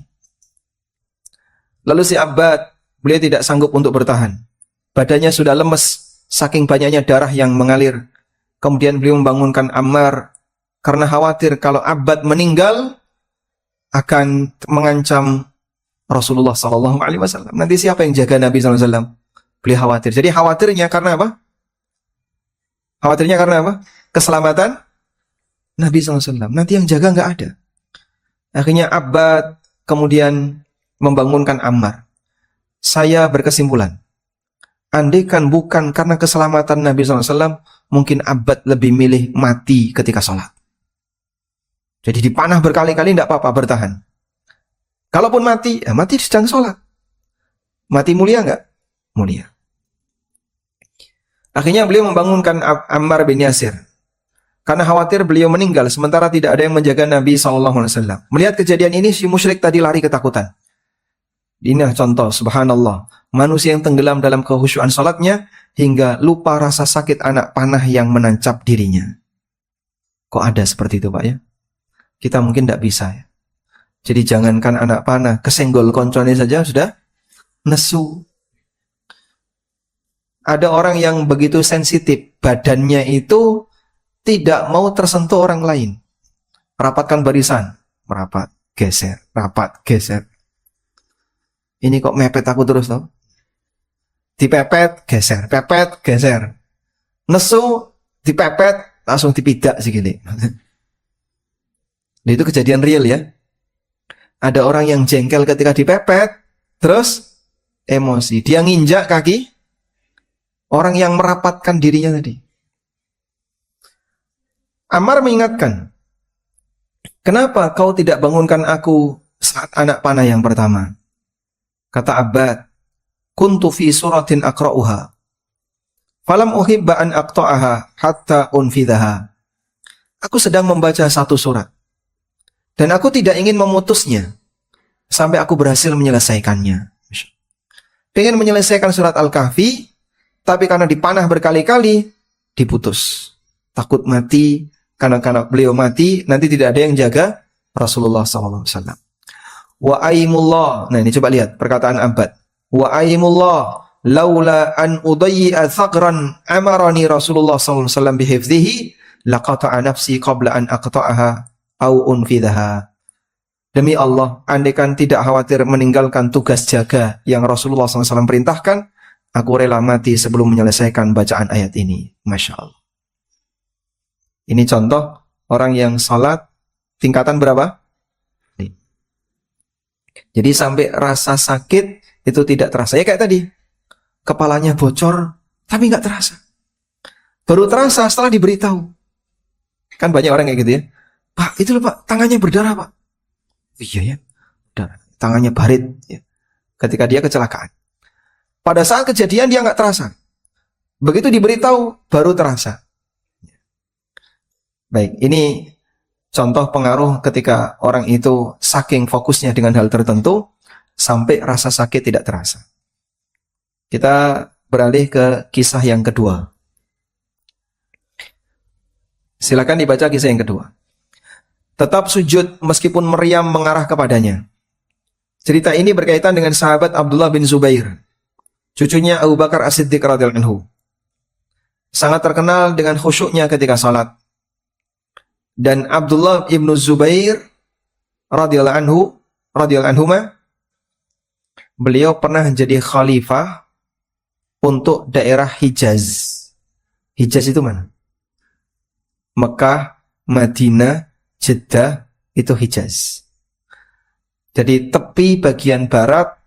Lalu si Abbad, beliau tidak sanggup untuk bertahan. Badannya sudah lemes, saking banyaknya darah yang mengalir. Kemudian beliau membangunkan Ammar, karena khawatir kalau Abbad meninggal, akan mengancam Rasulullah SAW. Nanti siapa yang jaga Nabi SAW? Beliau khawatir. Jadi khawatirnya karena apa? Khawatirnya karena apa? Keselamatan Nabi SAW. Nanti yang jaga nggak ada. Akhirnya Abbad kemudian membangunkan Ammar. Saya berkesimpulan, andaikan bukan karena keselamatan Nabi SAW, mungkin Abbad lebih milih mati ketika sholat. Jadi dipanah berkali-kali tidak apa-apa, bertahan. Kalaupun mati, ya mati sedang sholat. Mati mulia nggak? Mulia. Akhirnya beliau membangunkan Ammar bin Yasir. Karena khawatir beliau meninggal, sementara tidak ada yang menjaga Nabi SAW. Melihat kejadian ini, si musyrik tadi lari ketakutan. Inilah contoh, subhanallah. Manusia yang tenggelam dalam kehusyuan salatnya, hingga lupa rasa sakit anak panah yang menancap dirinya. Kok ada seperti itu Pak ya? Kita mungkin tidak bisa ya. Jadi jangankan anak panah, kesenggol koncone saja sudah nesu. Ada orang yang begitu sensitif, badannya itu tidak mau tersentuh orang lain. Rapatkan barisan, merapat, geser, rapat, geser. Ini kok mepet aku terus toh? Dipepet, geser, pepet, geser. Nesu, dipepet, langsung dipidak segini. Itu kejadian real ya. Ada orang yang jengkel ketika dipepet, terus emosi. Dia nginjak kaki orang yang merapatkan dirinya tadi. Ammar mengingatkan, kenapa kau tidak bangunkan aku saat anak panah yang pertama. Kata Abbad, kuntu fi suratin aqra'uha falam uhibba an aqta'aha hatta unfidhaha. Aku sedang membaca satu surat dan aku tidak ingin memutusnya sampai aku berhasil menyelesaikannya. Pengen menyelesaikan surat Al-Kahfi, tapi karena dipanah berkali-kali, diputus. Takut mati, karena beliau mati, nanti tidak ada yang jaga Rasulullah SAW. Wa aimullah. Nah ini coba lihat perkataan Abbad. Wa aimullah laula an udayyi'a thaqran amarani Rasulullah SAW bihifdhihi laqata'a nafsi qabla an aqta'aha au unfidhaha. Demi Allah, andaikan tidak khawatir meninggalkan tugas jaga yang Rasulullah SAW perintahkan, aku rela mati sebelum menyelesaikan bacaan ayat ini. Masya Allah. Ini contoh orang yang salat tingkatan berapa? Jadi sampai rasa sakit itu tidak terasa. Ya kayak tadi, kepalanya bocor, tapi nggak terasa. Baru terasa setelah diberitahu. Kan banyak orang kayak gitu ya. Pak, itu loh Pak, tangannya berdarah Pak. Iya ya, darah. Tangannya barit. Ya. Ketika dia kecelakaan. Pada saat kejadian dia nggak terasa. Begitu diberitahu, baru terasa. Baik, ini contoh pengaruh ketika orang itu saking fokusnya dengan hal tertentu, sampai rasa sakit tidak terasa. Kita beralih ke kisah yang kedua. Silakan dibaca kisah yang kedua. Tetap sujud meskipun meriam mengarah kepadanya. Cerita ini berkaitan dengan sahabat Abdullah bin Zubair, cucunya Abu Bakar As-Siddiq radhiyallahu anhu. Sangat terkenal dengan khusyuknya ketika salat. Dan Abdullah bin Zubair radhiyallahu anhuma, beliau pernah jadi khalifah untuk daerah Hijaz. Hijaz itu mana? Mekah, Madinah, Jeddah, itu Hijaz. Jadi tepi bagian barat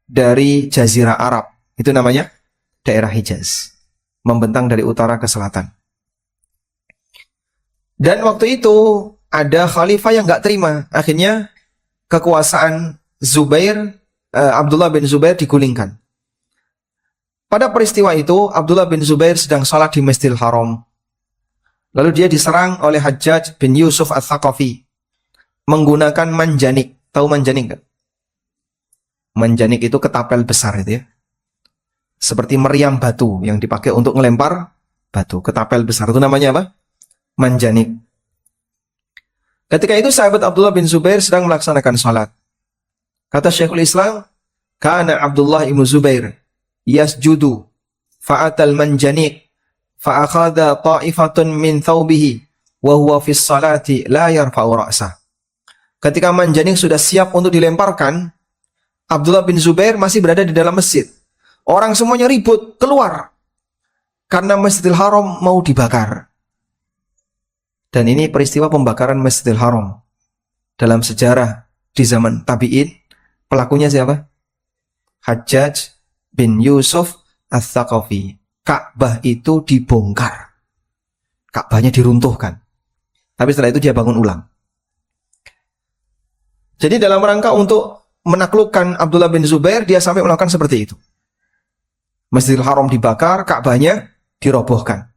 dari Jazirah Arab. Itu namanya daerah Hijaz. Membentang dari utara ke selatan. Dan waktu itu ada khalifah yang nggak terima. Akhirnya kekuasaan Abdullah bin Zubair digulingkan. Pada peristiwa itu, Abdullah bin Zubair sedang salat di Masjidil Haram. Lalu dia diserang oleh Hajjaj bin Yusuf Ats-Tsaqafi menggunakan manjanik. Tahu manjanik nggak? Manjanik itu ketapel besar itu ya. Seperti meriam batu yang dipakai untuk melempar batu. Ketapel besar itu namanya apa? Manjanik. Ketika itu sahabat Abdullah bin Zubair sedang melaksanakan salat. Kata Syekhul Islam, kana Abdullah bin Zubair yasjudu fa'atal manjanik fa'akhadha ta'ifatun min thawbihi wa huwa fis salati la yarfa'u ra'sah. Ketika manjanik sudah siap untuk dilemparkan, Abdullah bin Zubair masih berada di dalam masjid. Orang semuanya ribut keluar karena Masjidil Haram mau dibakar. Dan ini peristiwa pembakaran Masjidil Haram. Dalam sejarah di zaman Tabi'in, pelakunya siapa? Hajjaj bin Yusuf Ats-Tsaqafi. Ka'bah itu dibongkar. Ka'bahnya diruntuhkan. Tapi setelah itu dia bangun ulang. Jadi dalam rangka untuk menaklukkan Abdullah bin Zubair, dia sampai melakukan seperti itu. Masjidil Haram dibakar, Ka'bahnya dirobohkan.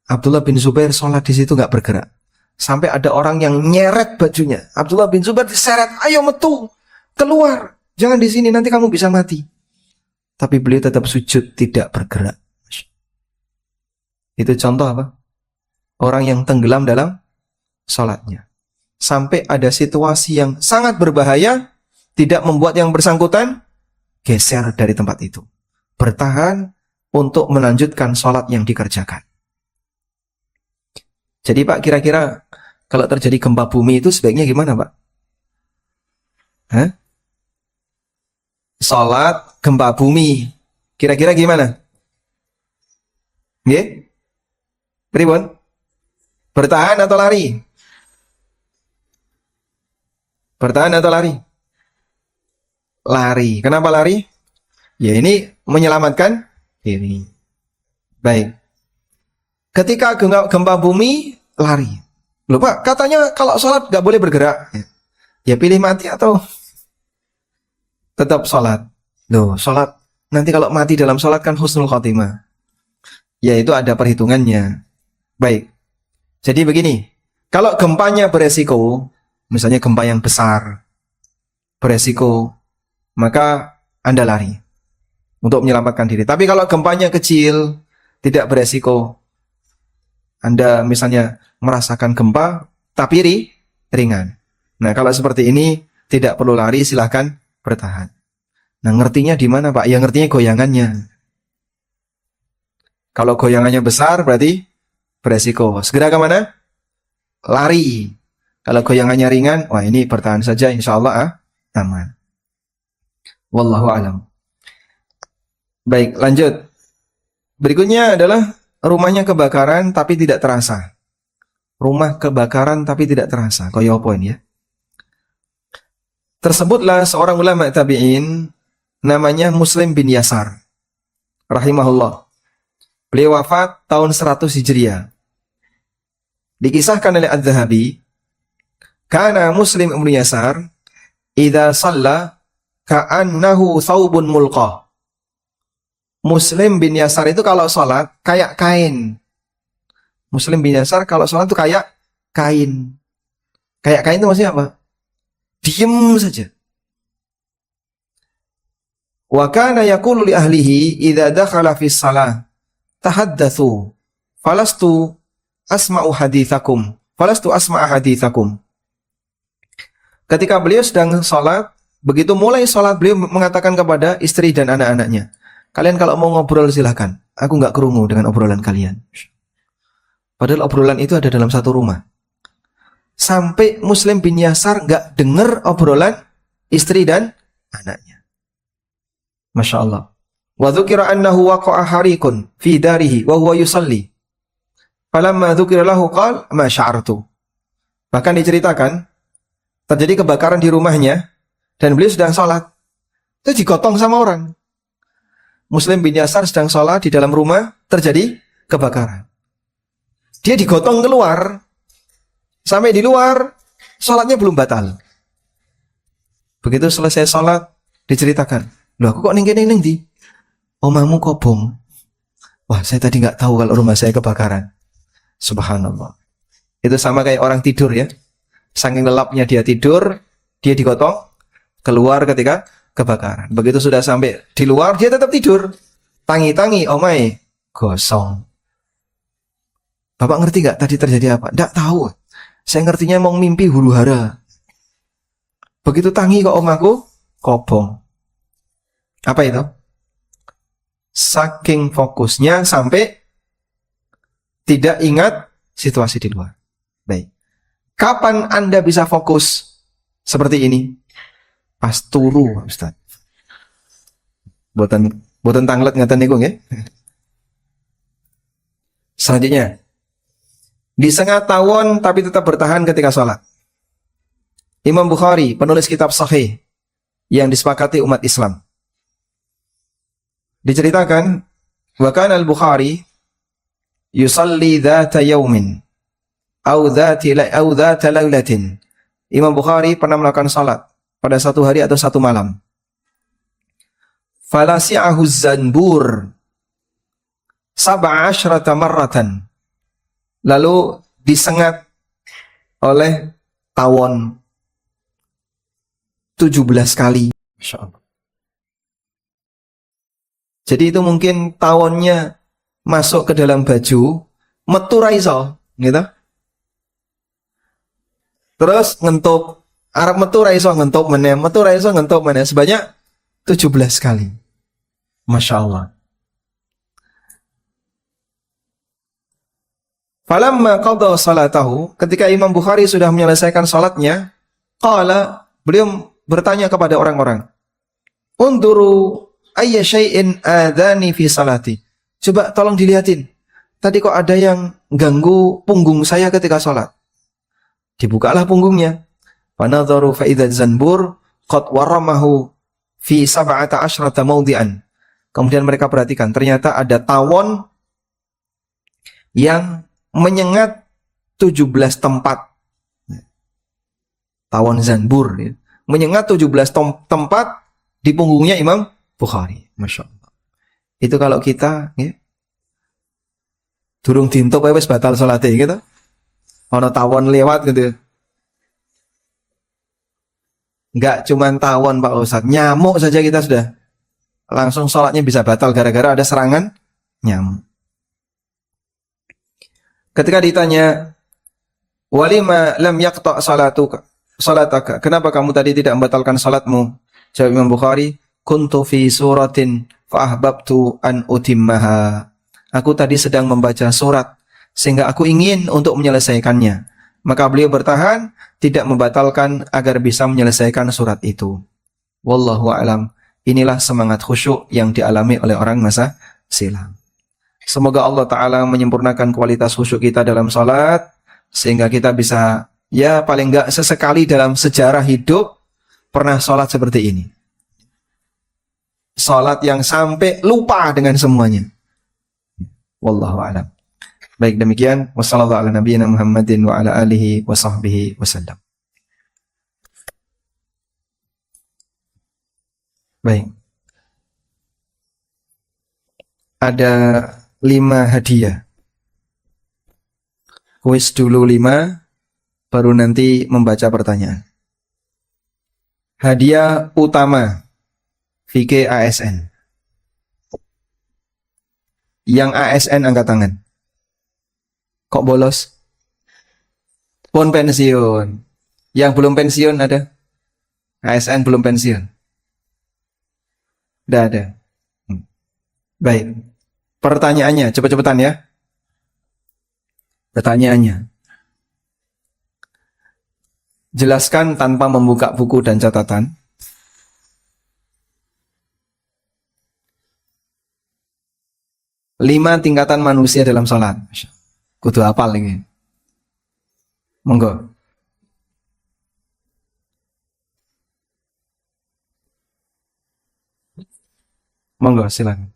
Abdullah bin Zubair sholat di situ nggak bergerak. Sampai ada orang yang nyeret bajunya. Abdullah bin Zubair diseret, ayo metu, keluar. Jangan di sini, nanti kamu bisa mati. Tapi beliau tetap sujud, tidak bergerak. Itu contoh apa? Orang yang tenggelam dalam sholatnya. Sampai ada situasi yang sangat berbahaya, tidak membuat yang bersangkutan geser dari tempat itu. Bertahan untuk melanjutkan sholat yang dikerjakan. Jadi Pak, kira-kira kalau terjadi gempa bumi itu sebaiknya gimana Pak? Hah? Sholat gempa bumi, kira-kira gimana? Nggih? Pripun? Bertahan atau lari? Bertahan atau lari? Lari. Kenapa lari? Ya ini menyelamatkan diri. Baik. Ketika gempa bumi, lari. Loh Pak, katanya kalau sholat gak boleh bergerak. Ya pilih mati atau tetap sholat. Loh, sholat. Nanti kalau mati dalam sholat kan husnul khotimah. Ya itu ada perhitungannya. Baik. Jadi begini. Kalau gempanya beresiko, misalnya gempa yang besar, beresiko, maka Anda lari untuk menyelamatkan diri. Tapi kalau gempanya kecil, tidak beresiko, Anda misalnya merasakan gempa, tapi ringan. Nah, kalau seperti ini, tidak perlu lari, silahkan bertahan. Nah, ngertinya di mana, Pak? Ya, ngertinya goyangannya. Kalau goyangannya besar, berarti beresiko. Segera ke mana? Lari. Kalau goyangannya ringan, wah ini bertahan saja, insya Allah aman. Wallahu alam. Baik, lanjut. Berikutnya adalah rumahnya kebakaran tapi tidak terasa. Rumah kebakaran tapi tidak terasa. Koyo poin ya. Tersebutlah seorang ulama tabi'in namanya Muslim bin Yasar rahimahullah. Beliau wafat tahun 100 Hijriah. Dikisahkan oleh Adz-Dzahabi, kana Muslim bin Yasar idza shalla ka'annahu thawbun mulqah. Muslim bin Yasar itu kalau sholat kayak kain. Muslim bin Yasar kalau sholat itu kayak kain. Kayak kain itu maksudnya apa? Diem saja. Wa kana yaqulu li ahlihi idza dakhala fi shalah tahaddatsu falastu asma'u hadithakum. Ketika beliau sedang sholat, begitu mulai sholat beliau mengatakan kepada istri dan anak-anaknya, kalian kalau mau ngobrol silahkan, aku nggak kerungu dengan obrolan kalian. Padahal obrolan itu ada dalam satu rumah. Sampai Muslim bin Yasar nggak dengar obrolan istri dan anaknya. Masya Allah. Wa dzukira annahu waqa'a harikun fi darihi wa huwa yusalli. Falamma dzukira lahu qala ma sya'artu. Bahkan diceritakan terjadi kebakaran di rumahnya dan beliau sedang sholat. Itu digotong sama orang. Muslim bin Yasar sedang sholat di dalam rumah, terjadi kebakaran. Dia digotong keluar. Sampai di luar, sholatnya belum batal. Begitu selesai sholat, diceritakan, loh aku kok ning di? Omamu kobong. Wah, saya tadi nggak tahu kalau rumah saya kebakaran. Subhanallah. Itu sama kayak orang tidur ya. Saking lelapnya dia tidur, dia digotong, keluar ketika kebakaran. Begitu sudah sampai di luar, dia tetap tidur. Tangi-tangi, omai, gosong. Bapak ngerti nggak tadi terjadi apa? Nggak tahu. Saya ngertinya mau mimpi huru hara. Begitu tangi kok omaku, kobong. Apa itu? Saking fokusnya sampai tidak ingat situasi di luar. Baik. Kapan Anda bisa fokus seperti ini? Pas turu, Ustaz. Boten tanglet ngaten niku nggih. Selanjutnya, di setengah tawon tapi tetap bertahan ketika sholat. Imam Bukhari, penulis kitab Sahih yang disepakati umat Islam. Diceritakan, wa kana al-Bukhari yusalli dhata yaumin au dhata lailatin. Imam Bukhari pernah melakukan salat pada satu hari atau satu malam. Falasi'ahu zanbur 17 marratan. Lalu disengat oleh tawon 17 kali. Masya Allah. Jadi itu mungkin tawonnya masuk ke dalam baju, metu ra iso, gitu. Terus ngentup, arep metu ra iso ngentup meneh, metu ra iso ngentup meneh sebanyak 17 kali. Masya Allah. Falamma qada salatahu, ketika Imam Bukhari sudah menyelesaikan salatnya, qala, beliau bertanya kepada orang-orang, unduru ayya syai'in adani fi salati. Coba tolong dilihatin. Tadi kok ada yang ganggu punggung saya ketika salat. Dibukalah punggungnya. Fanadharu fa idza zanbur qad waramahu fi 17 mawdi'an. Kemudian mereka perhatikan, ternyata ada tawon yang menyengat 17 tempat. tawon Zanbur ya. Menyengat 17 tempat di punggungnya Imam Bukhari. Masya Allah. Itu kalau kita ya, durung dintok wis batal salate gitu. Ono tawon lewat gitu. Enggak cuman tawon Pak Ustadz, nyamuk saja kita sudah langsung sholatnya bisa batal gara-gara ada serangan nyamuk. Ketika ditanya, walima lam yaqta salataka, kenapa kamu tadi tidak membatalkan salatmu? Jawab Imam Bukhari, kuntu fi suratin fa ahbabtu an utimmaha. Aku tadi sedang membaca surat sehingga aku ingin untuk menyelesaikannya. Maka beliau bertahan tidak membatalkan agar bisa menyelesaikan surat itu. Wallahu a'lam. Inilah semangat khusyuk yang dialami oleh orang masa silam. Semoga Allah Ta'ala menyempurnakan kualitas khusyuk kita dalam salat, sehingga kita bisa, ya paling enggak sesekali dalam sejarah hidup, pernah salat seperti ini. Salat yang sampai lupa dengan semuanya. Wallahu a'lam. Baik demikian. Wassallallahu ala nabiyyina Muhammadin wa ala alihi wa sahbihi wasallam. Baik. Ada 5 hadiah. Kuis dulu 5, baru nanti membaca pertanyaan. Hadiah utama VK ASN. Yang ASN angkat tangan. Kok bolos? Pun pensiun. Yang belum pensiun ada? ASN belum pensiun. Tidak ada. Baik. Pertanyaannya, cepat-cepatan ya. Pertanyaannya. Jelaskan tanpa membuka buku dan catatan. Lima tingkatan manusia dalam sholat. Kudu hafal ini. Monggo. Monggo, silakan.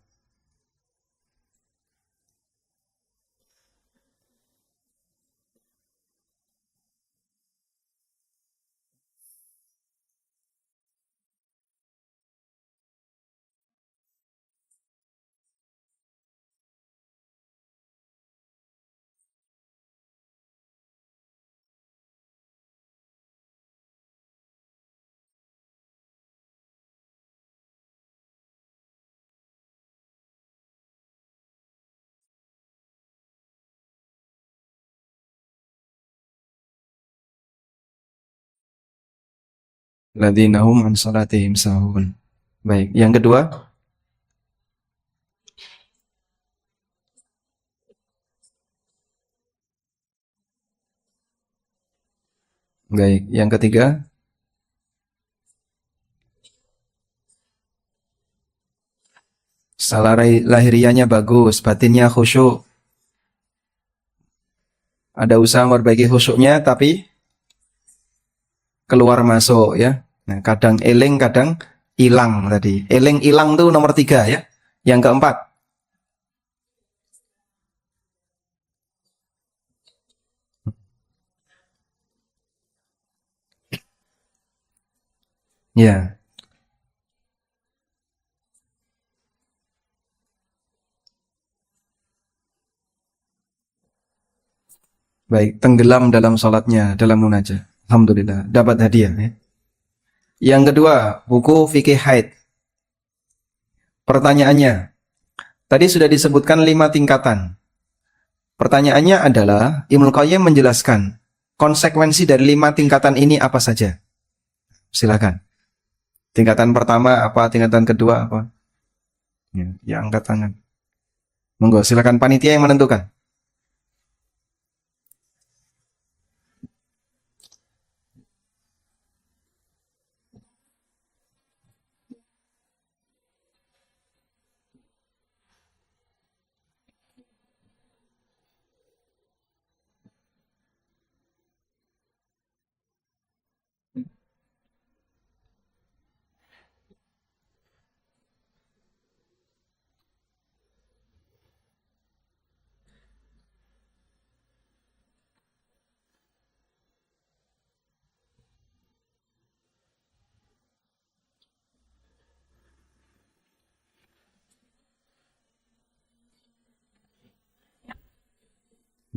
Ladzina hum an salatihim sahun. Baik, yang kedua. Baik, yang ketiga. Salah lahirianya bagus, batinnya khusyuk. Ada usaha memperbaiki khusyuknya, tapi keluar masuk ya. Nah, kadang eling, kadang hilang tadi. Eling hilang tuh nomor 3 ya. Yang keempat. Ya. Baik, tenggelam dalam sholatnya, dalam munajat. Alhamdulillah, dapat hadiah ya. Yang kedua, buku fikih haid. Pertanyaannya, tadi sudah disebutkan 5 tingkatan. Pertanyaannya adalah, Ibnu Qayyim menjelaskan konsekuensi dari 5 tingkatan ini apa saja. Silakan. Tingkatan pertama apa, tingkatan kedua apa? Ya, angkat tangan. Monggo, silakan panitia yang menentukan.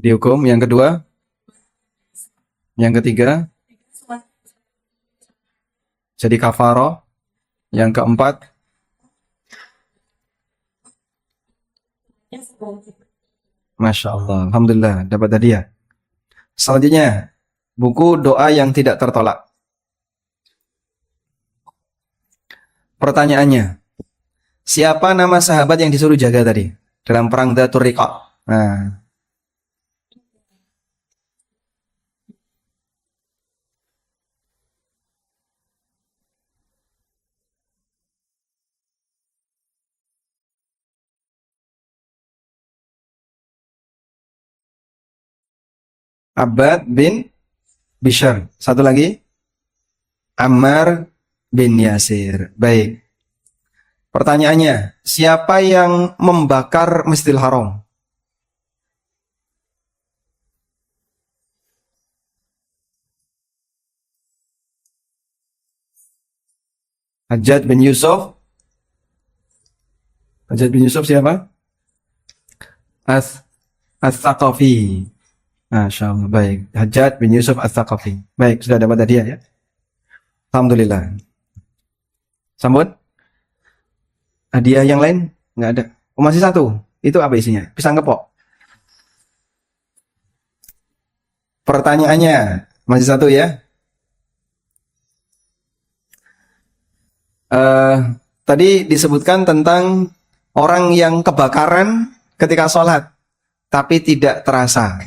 dihukum. Yang kedua, yang ketiga, jadi kafaroh. Yang keempat, Masya Allah, Alhamdulillah, dapat hadiah. Selanjutnya, buku doa yang tidak tertolak. Pertanyaannya, siapa nama sahabat yang disuruh jaga tadi dalam perang Dzatur Riqa? Nah, Abbad bin Bishr. Satu lagi, Ammar bin Yasir. Baik. Pertanyaannya, siapa yang membakar Masjidil Haram? Hajjaj bin Yusuf. Hajjaj bin Yusuf siapa? As-Thaqafi. Masya Allah, baik. Hajjaj bin Yusuf As-Thaqafi. Baik, sudah dapat hadiah ya? Alhamdulillah. Sambut. Hadiah yang lain? Nggak ada. Oh, masih satu. Itu apa isinya? Pisang kepok. Pertanyaannya, masih satu ya? Tadi disebutkan tentang orang yang kebakaran ketika sholat, tapi tidak terasa.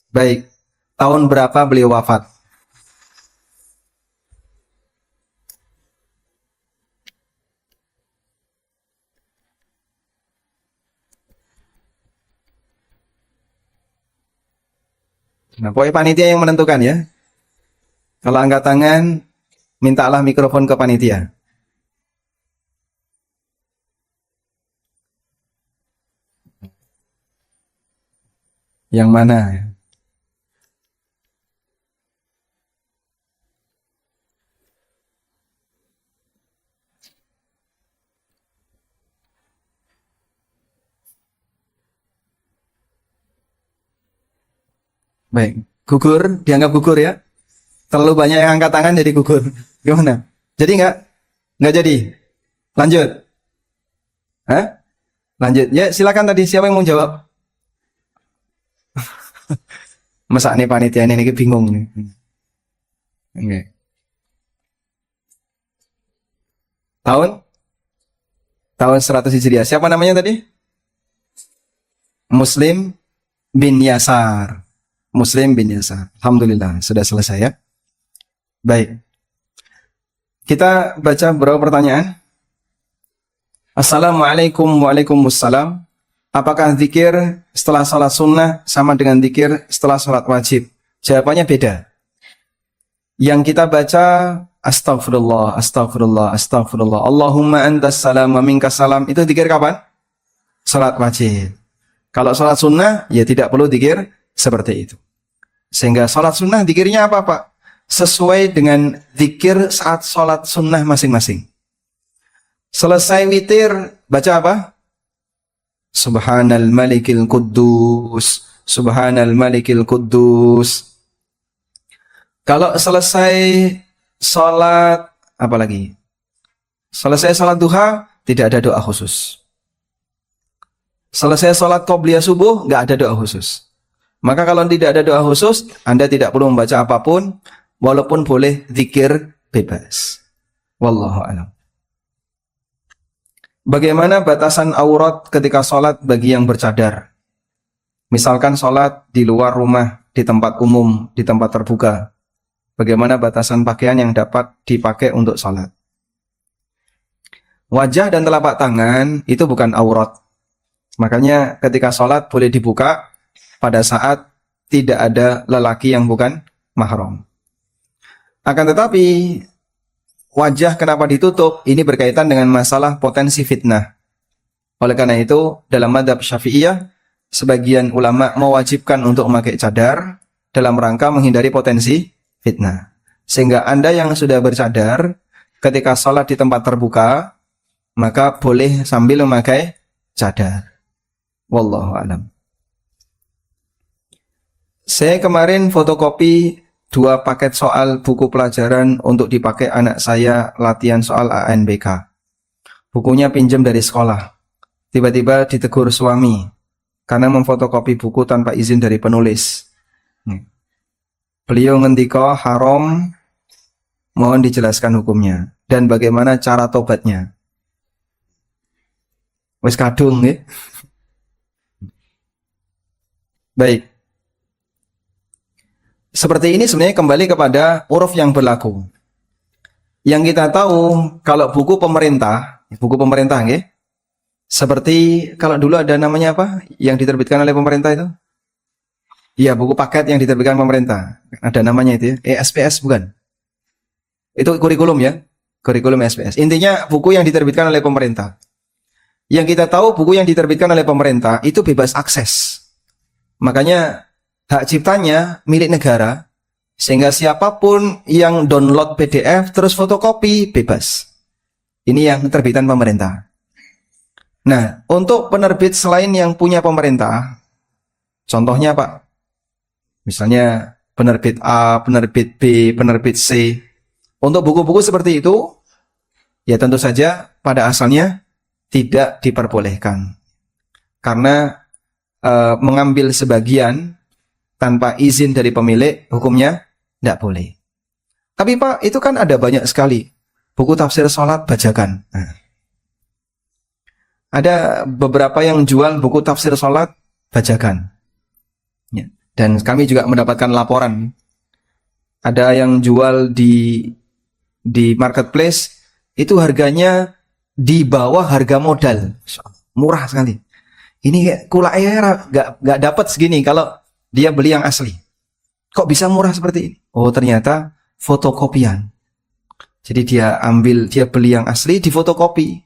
Baik, tahun berapa beliau wafat? Nah, pokoknya panitia yang menentukan ya. Kalau angkat tangan, mintalah mikrofon ke panitia. Yang mana? Baik, gugur, dianggap gugur ya. Terlalu banyak yang angkat tangan jadi gugur. Gimana? Jadi nggak? Nggak jadi. Lanjut. Hah? Lanjut. Ya, silakan tadi siapa yang mau jawab? Masa nih panitia ini bingung nih. Oke. Tahun? Tahun 100 Hijriah. Siapa namanya tadi? Muslim bin Yasar. Muslim bin Yasar. Alhamdulillah, sudah selesai ya. Baik. Kita baca beberapa pertanyaan. Assalamualaikum waalaikumsalam. Apakah zikir setelah salat sunnah sama dengan zikir setelah salat wajib? Jawabannya beda. Yang kita baca astagfirullah, astagfirullah, astagfirullah. Allahumma antas salam wa minkas salam. Itu zikir kapan? Salat wajib. Kalau salat sunnah, ya tidak perlu zikir seperti itu. Sehingga salat sunnah zikirnya apa, Pak? Sesuai dengan zikir saat salat sunnah masing-masing. Selesai witir, baca apa? Subhanal malikil quddus, Subhanal malikil quddus. Kalau selesai salat, apa lagi? Selesai salat duha, tidak ada doa khusus. Selesai salat qobliyah subuh, nggak ada doa khusus. Maka kalau tidak ada doa khusus, Anda tidak perlu membaca apapun, walaupun boleh zikir bebas. Wallahu a'lam. Bagaimana batasan aurat ketika sholat bagi yang bercadar? Misalkan sholat di luar rumah, di tempat umum, di tempat terbuka. Bagaimana batasan pakaian yang dapat dipakai untuk sholat? Wajah dan telapak tangan itu bukan aurat. Makanya ketika sholat boleh dibuka pada saat tidak ada lelaki yang bukan mahram. Akan tetapi wajah kenapa ditutup? Ini berkaitan dengan masalah potensi fitnah. Oleh karena itu, dalam mazhab Syafi'iyah, sebagian ulama mewajibkan untuk memakai cadar dalam rangka menghindari potensi fitnah. Sehingga Anda yang sudah bercadar, ketika sholat di tempat terbuka, maka boleh sambil memakai cadar. Wallahu a'lam. Saya kemarin fotokopi 2 paket soal buku pelajaran untuk dipakai anak saya latihan soal ANBK. Bukunya pinjam dari sekolah. Tiba-tiba ditegur suami karena memfotokopi buku tanpa izin dari penulis. Beliau ngendika haram, mohon dijelaskan hukumnya dan bagaimana cara tobatnya. Wes kadung ya. Baik. Seperti ini sebenarnya kembali kepada uruf yang berlaku. Yang kita tahu kalau buku pemerintah ya. Seperti kalau dulu ada namanya apa yang diterbitkan oleh pemerintah itu? Iya, buku paket yang diterbitkan pemerintah. Ada namanya itu ya. SPS bukan? Itu kurikulum ya. Kurikulum SPS. Intinya buku yang diterbitkan oleh pemerintah. Yang kita tahu buku yang diterbitkan oleh pemerintah itu bebas akses. Makanya hak ciptanya milik negara, sehingga siapapun yang download PDF terus fotokopi bebas. Ini yang terbitan pemerintah. Nah, untuk penerbit selain yang punya pemerintah, contohnya Pak, misalnya penerbit A, penerbit B, penerbit C. Untuk buku-buku seperti itu, ya tentu saja pada asalnya tidak diperbolehkan. Karena mengambil sebagian tanpa izin dari pemilik, hukumnya tidak boleh. Tapi Pak, itu kan ada banyak sekali buku tafsir sholat bajakan. Nah, ada beberapa yang jual buku tafsir sholat bajakan. Ya. Dan kami juga mendapatkan laporan. Ada yang jual di marketplace, itu harganya di bawah harga modal. Murah sekali. Ini kulaknya nggak dapat segini kalau dia beli yang asli. Kok bisa murah seperti ini? Oh, ternyata fotokopian. Jadi dia beli yang asli, difotokopi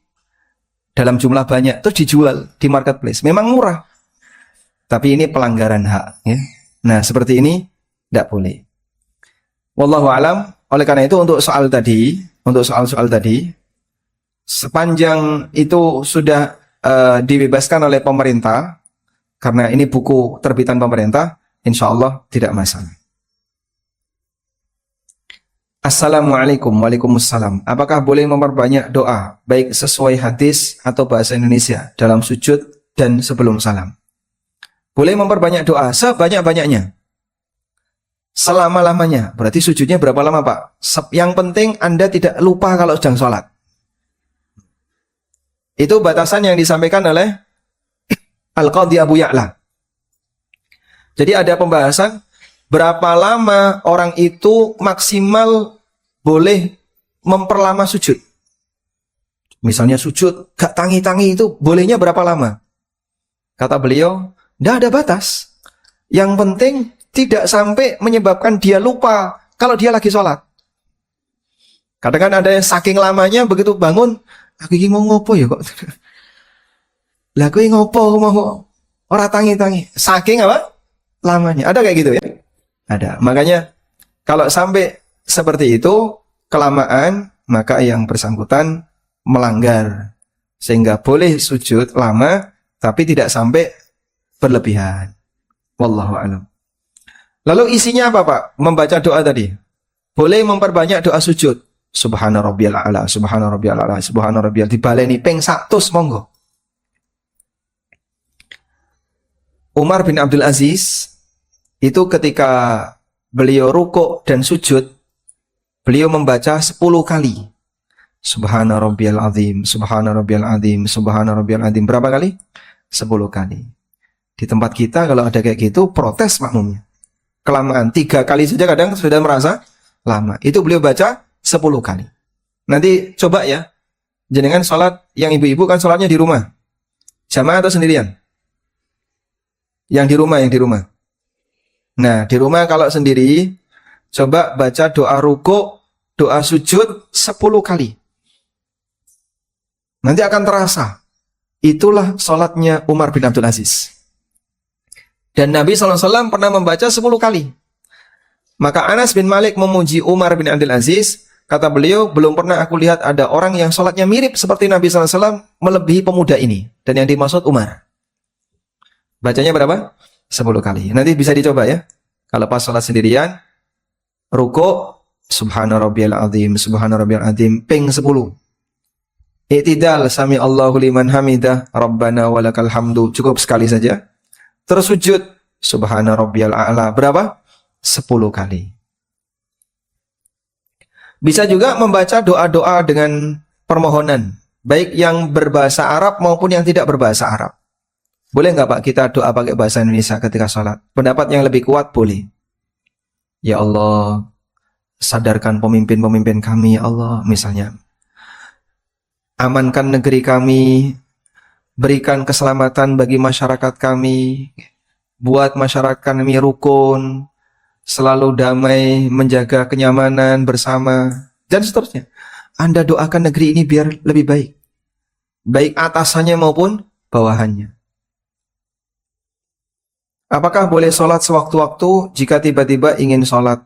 dalam jumlah banyak, terus dijual di marketplace. Memang murah, tapi ini pelanggaran hak. Ya. Nah, seperti ini tidak boleh. Wallahu alam. Oleh karena itu untuk soal tadi, sepanjang itu sudah dibebaskan oleh pemerintah, karena ini buku terbitan pemerintah, insya Allah tidak masalah. Assalamualaikum. Waalaikumsalam. Apakah boleh memperbanyak doa, baik sesuai hadis atau bahasa Indonesia, dalam sujud dan sebelum salam? Boleh memperbanyak doa sebanyak-banyaknya, selama-lamanya. Berarti sujudnya berapa lama Pak? Yang penting Anda tidak lupa kalau sedang sholat. Itu batasan yang disampaikan oleh Al-Qadhi Abu Ya'la. Jadi ada pembahasan berapa lama orang itu maksimal boleh memperlama sujud. Misalnya sujud gak tangi-tangi itu bolehnya berapa lama? Kata beliau, tidak ada batas. Yang penting tidak sampai menyebabkan dia lupa kalau dia lagi sholat. Kadang-kadang ada yang saking lamanya begitu bangun, aku ini mau ngopo ya kok? Lah aku ini ngopo mau orang tangi-tangi. Saking apa? Lamanya. Ada kayak gitu ya? Ada. Makanya kalau sampai seperti itu kelamaan, maka yang bersangkutan melanggar, sehingga boleh sujud lama tapi tidak sampai berlebihan. Wallahu a'lam. Lalu isinya apa Pak? Membaca doa tadi. Boleh memperbanyak doa sujud. Subhana rabbiyal a'la, subhana rabbiyal a'la, subhana rabbiyal, dibaleni ping 100 monggo. Umar bin Abdul Aziz itu ketika beliau rukuk dan sujud, beliau membaca 10 kali. Subhana rabbiyal azim, subhana rabbiyal azim, subhana rabbiyal azim. Berapa kali? 10 kali. Di tempat kita kalau ada kayak gitu, protes makmumnya. Kelamaan, 3 kali saja kadang sudah merasa lama. Itu beliau baca 10 kali. Nanti coba ya, jenengan sholat, yang ibu-ibu kan sholatnya di rumah. Jamaah atau sendirian? Yang di rumah. Nah, di rumah kalau sendiri, coba baca doa rukuk, doa sujud 10 kali. Nanti akan terasa. Itulah sholatnya Umar bin Abdul Aziz. Dan Nabi SAW pernah membaca 10 kali. Maka Anas bin Malik memuji Umar bin Abdul Aziz. Kata beliau, belum pernah aku lihat ada orang yang sholatnya mirip seperti Nabi SAW melebihi pemuda ini. Dan yang dimaksud Umar. Bacanya berapa? 10 kali. Nanti bisa dicoba ya. Kalau pas sholat sendirian, ruku, subhana rabbiyal azim, ping 10. I'tidal, sami Allahu liman hamidah, rabbana walakal hamdu, cukup sekali saja. Terus sujud, subhana rabbiyal a'la, berapa? 10 kali. Bisa juga membaca doa-doa dengan permohonan, baik yang berbahasa Arab maupun yang tidak berbahasa Arab. Boleh nggak Pak kita doa pakai bahasa Indonesia ketika sholat? Pendapat yang lebih kuat boleh. Ya Allah, sadarkan pemimpin-pemimpin kami, ya Allah, misalnya. Amankan negeri kami, berikan keselamatan bagi masyarakat kami, buat masyarakat kami rukun, selalu damai, menjaga kenyamanan bersama, dan seterusnya. Anda doakan negeri ini biar lebih baik. Baik atasannya maupun bawahannya. Apakah boleh sholat sewaktu-waktu jika tiba-tiba ingin sholat?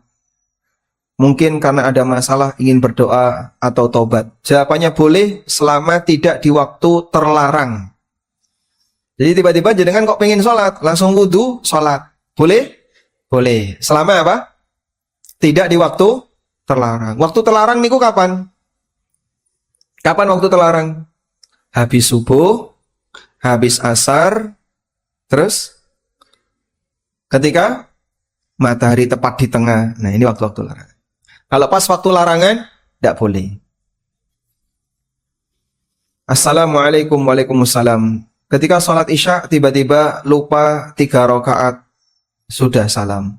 Mungkin karena ada masalah ingin berdoa atau tobat. Jawabannya boleh selama tidak di waktu terlarang. Jadi tiba-tiba jenengan kok pengen sholat, langsung wudu, sholat. Boleh? Boleh. Selama apa? Tidak di waktu terlarang. Waktu terlarang niku kapan? Kapan waktu terlarang? Habis subuh, habis asar, terus ketika matahari tepat di tengah. Nah, ini waktu-waktu larangan. Kalau pas waktu larangan, tidak boleh. Assalamualaikum, waalaikumsalam. Ketika sholat isya, tiba-tiba lupa 3 rakaat, sudah salam.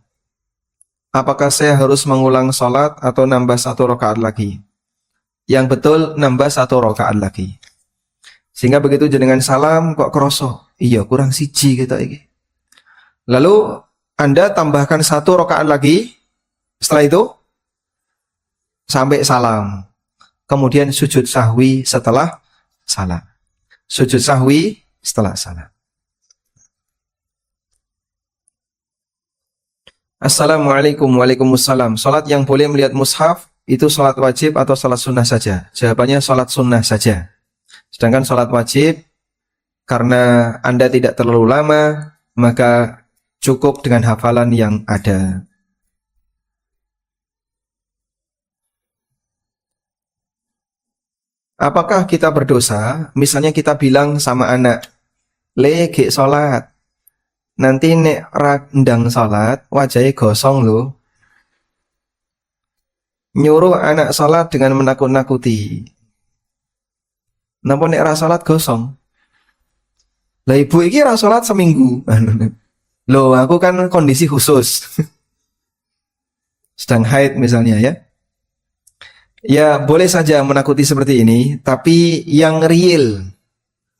Apakah saya harus mengulang sholat atau nambah 1 rakaat lagi? Yang betul, nambah 1 rakaat lagi. Sehingga begitu jenengan salam, kok kroso? Iya, kurang siji gitu iki. Lalu Anda tambahkan 1 rakaat lagi. Setelah itu sampai salam. Kemudian sujud sahwi setelah salam. Sujud sahwi setelah salam. Assalamualaikum, waalaikumsalam. Salat yang boleh melihat mushaf itu salat wajib atau salat sunnah saja? Jawabannya salat sunnah saja. Sedangkan salat wajib, karena Anda tidak terlalu lama, maka cukup dengan hafalan yang ada. Apakah kita berdosa? Misalnya kita bilang sama anak, "Le, gek sholat. Nanti nek ndang sholat, wajahnya gosong loh." Nyuruh anak sholat dengan menakut-nakuti. Napa nek ra sholat gosong? Lah ibu iki ra sholat seminggu. Loh, aku kan kondisi khusus. Sedang haid misalnya ya. Ya boleh saja menakuti seperti ini, tapi yang real.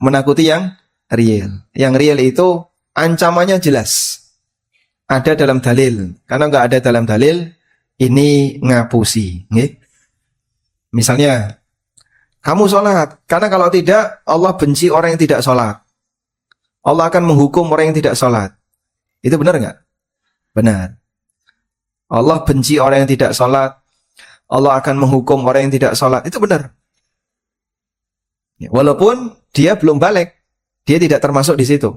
Menakuti yang real. Yang real itu ancamannya jelas. Ada dalam dalil. Karena nggak ada dalam dalil, ini ngapusi. Nggih. Misalnya, kamu sholat. Karena kalau tidak, Allah benci orang yang tidak sholat. Allah akan menghukum orang yang tidak sholat. Itu benar nggak? Benar. Allah benci orang yang tidak sholat. Allah akan menghukum orang yang tidak sholat. Itu benar. Walaupun dia belum balik. Dia tidak termasuk di situ.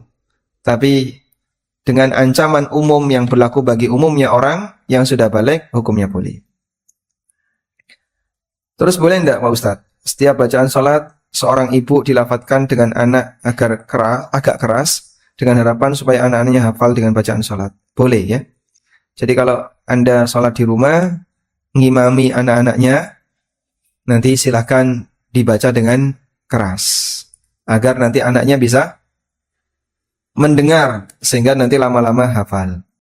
Tapi dengan ancaman umum yang berlaku bagi umumnya orang yang sudah balik, hukumnya boleh. Terus boleh tidak Pak Ustadz? Setiap bacaan sholat, seorang ibu dilafadzkan dengan anak agar agak keras, dengan harapan supaya anak-anaknya hafal dengan bacaan sholat. Boleh ya. Jadi kalau Anda sholat di rumah, ngimami anak-anaknya, nanti silahkan dibaca dengan keras agar nanti anaknya bisa mendengar sehingga nanti lama-lama hafal.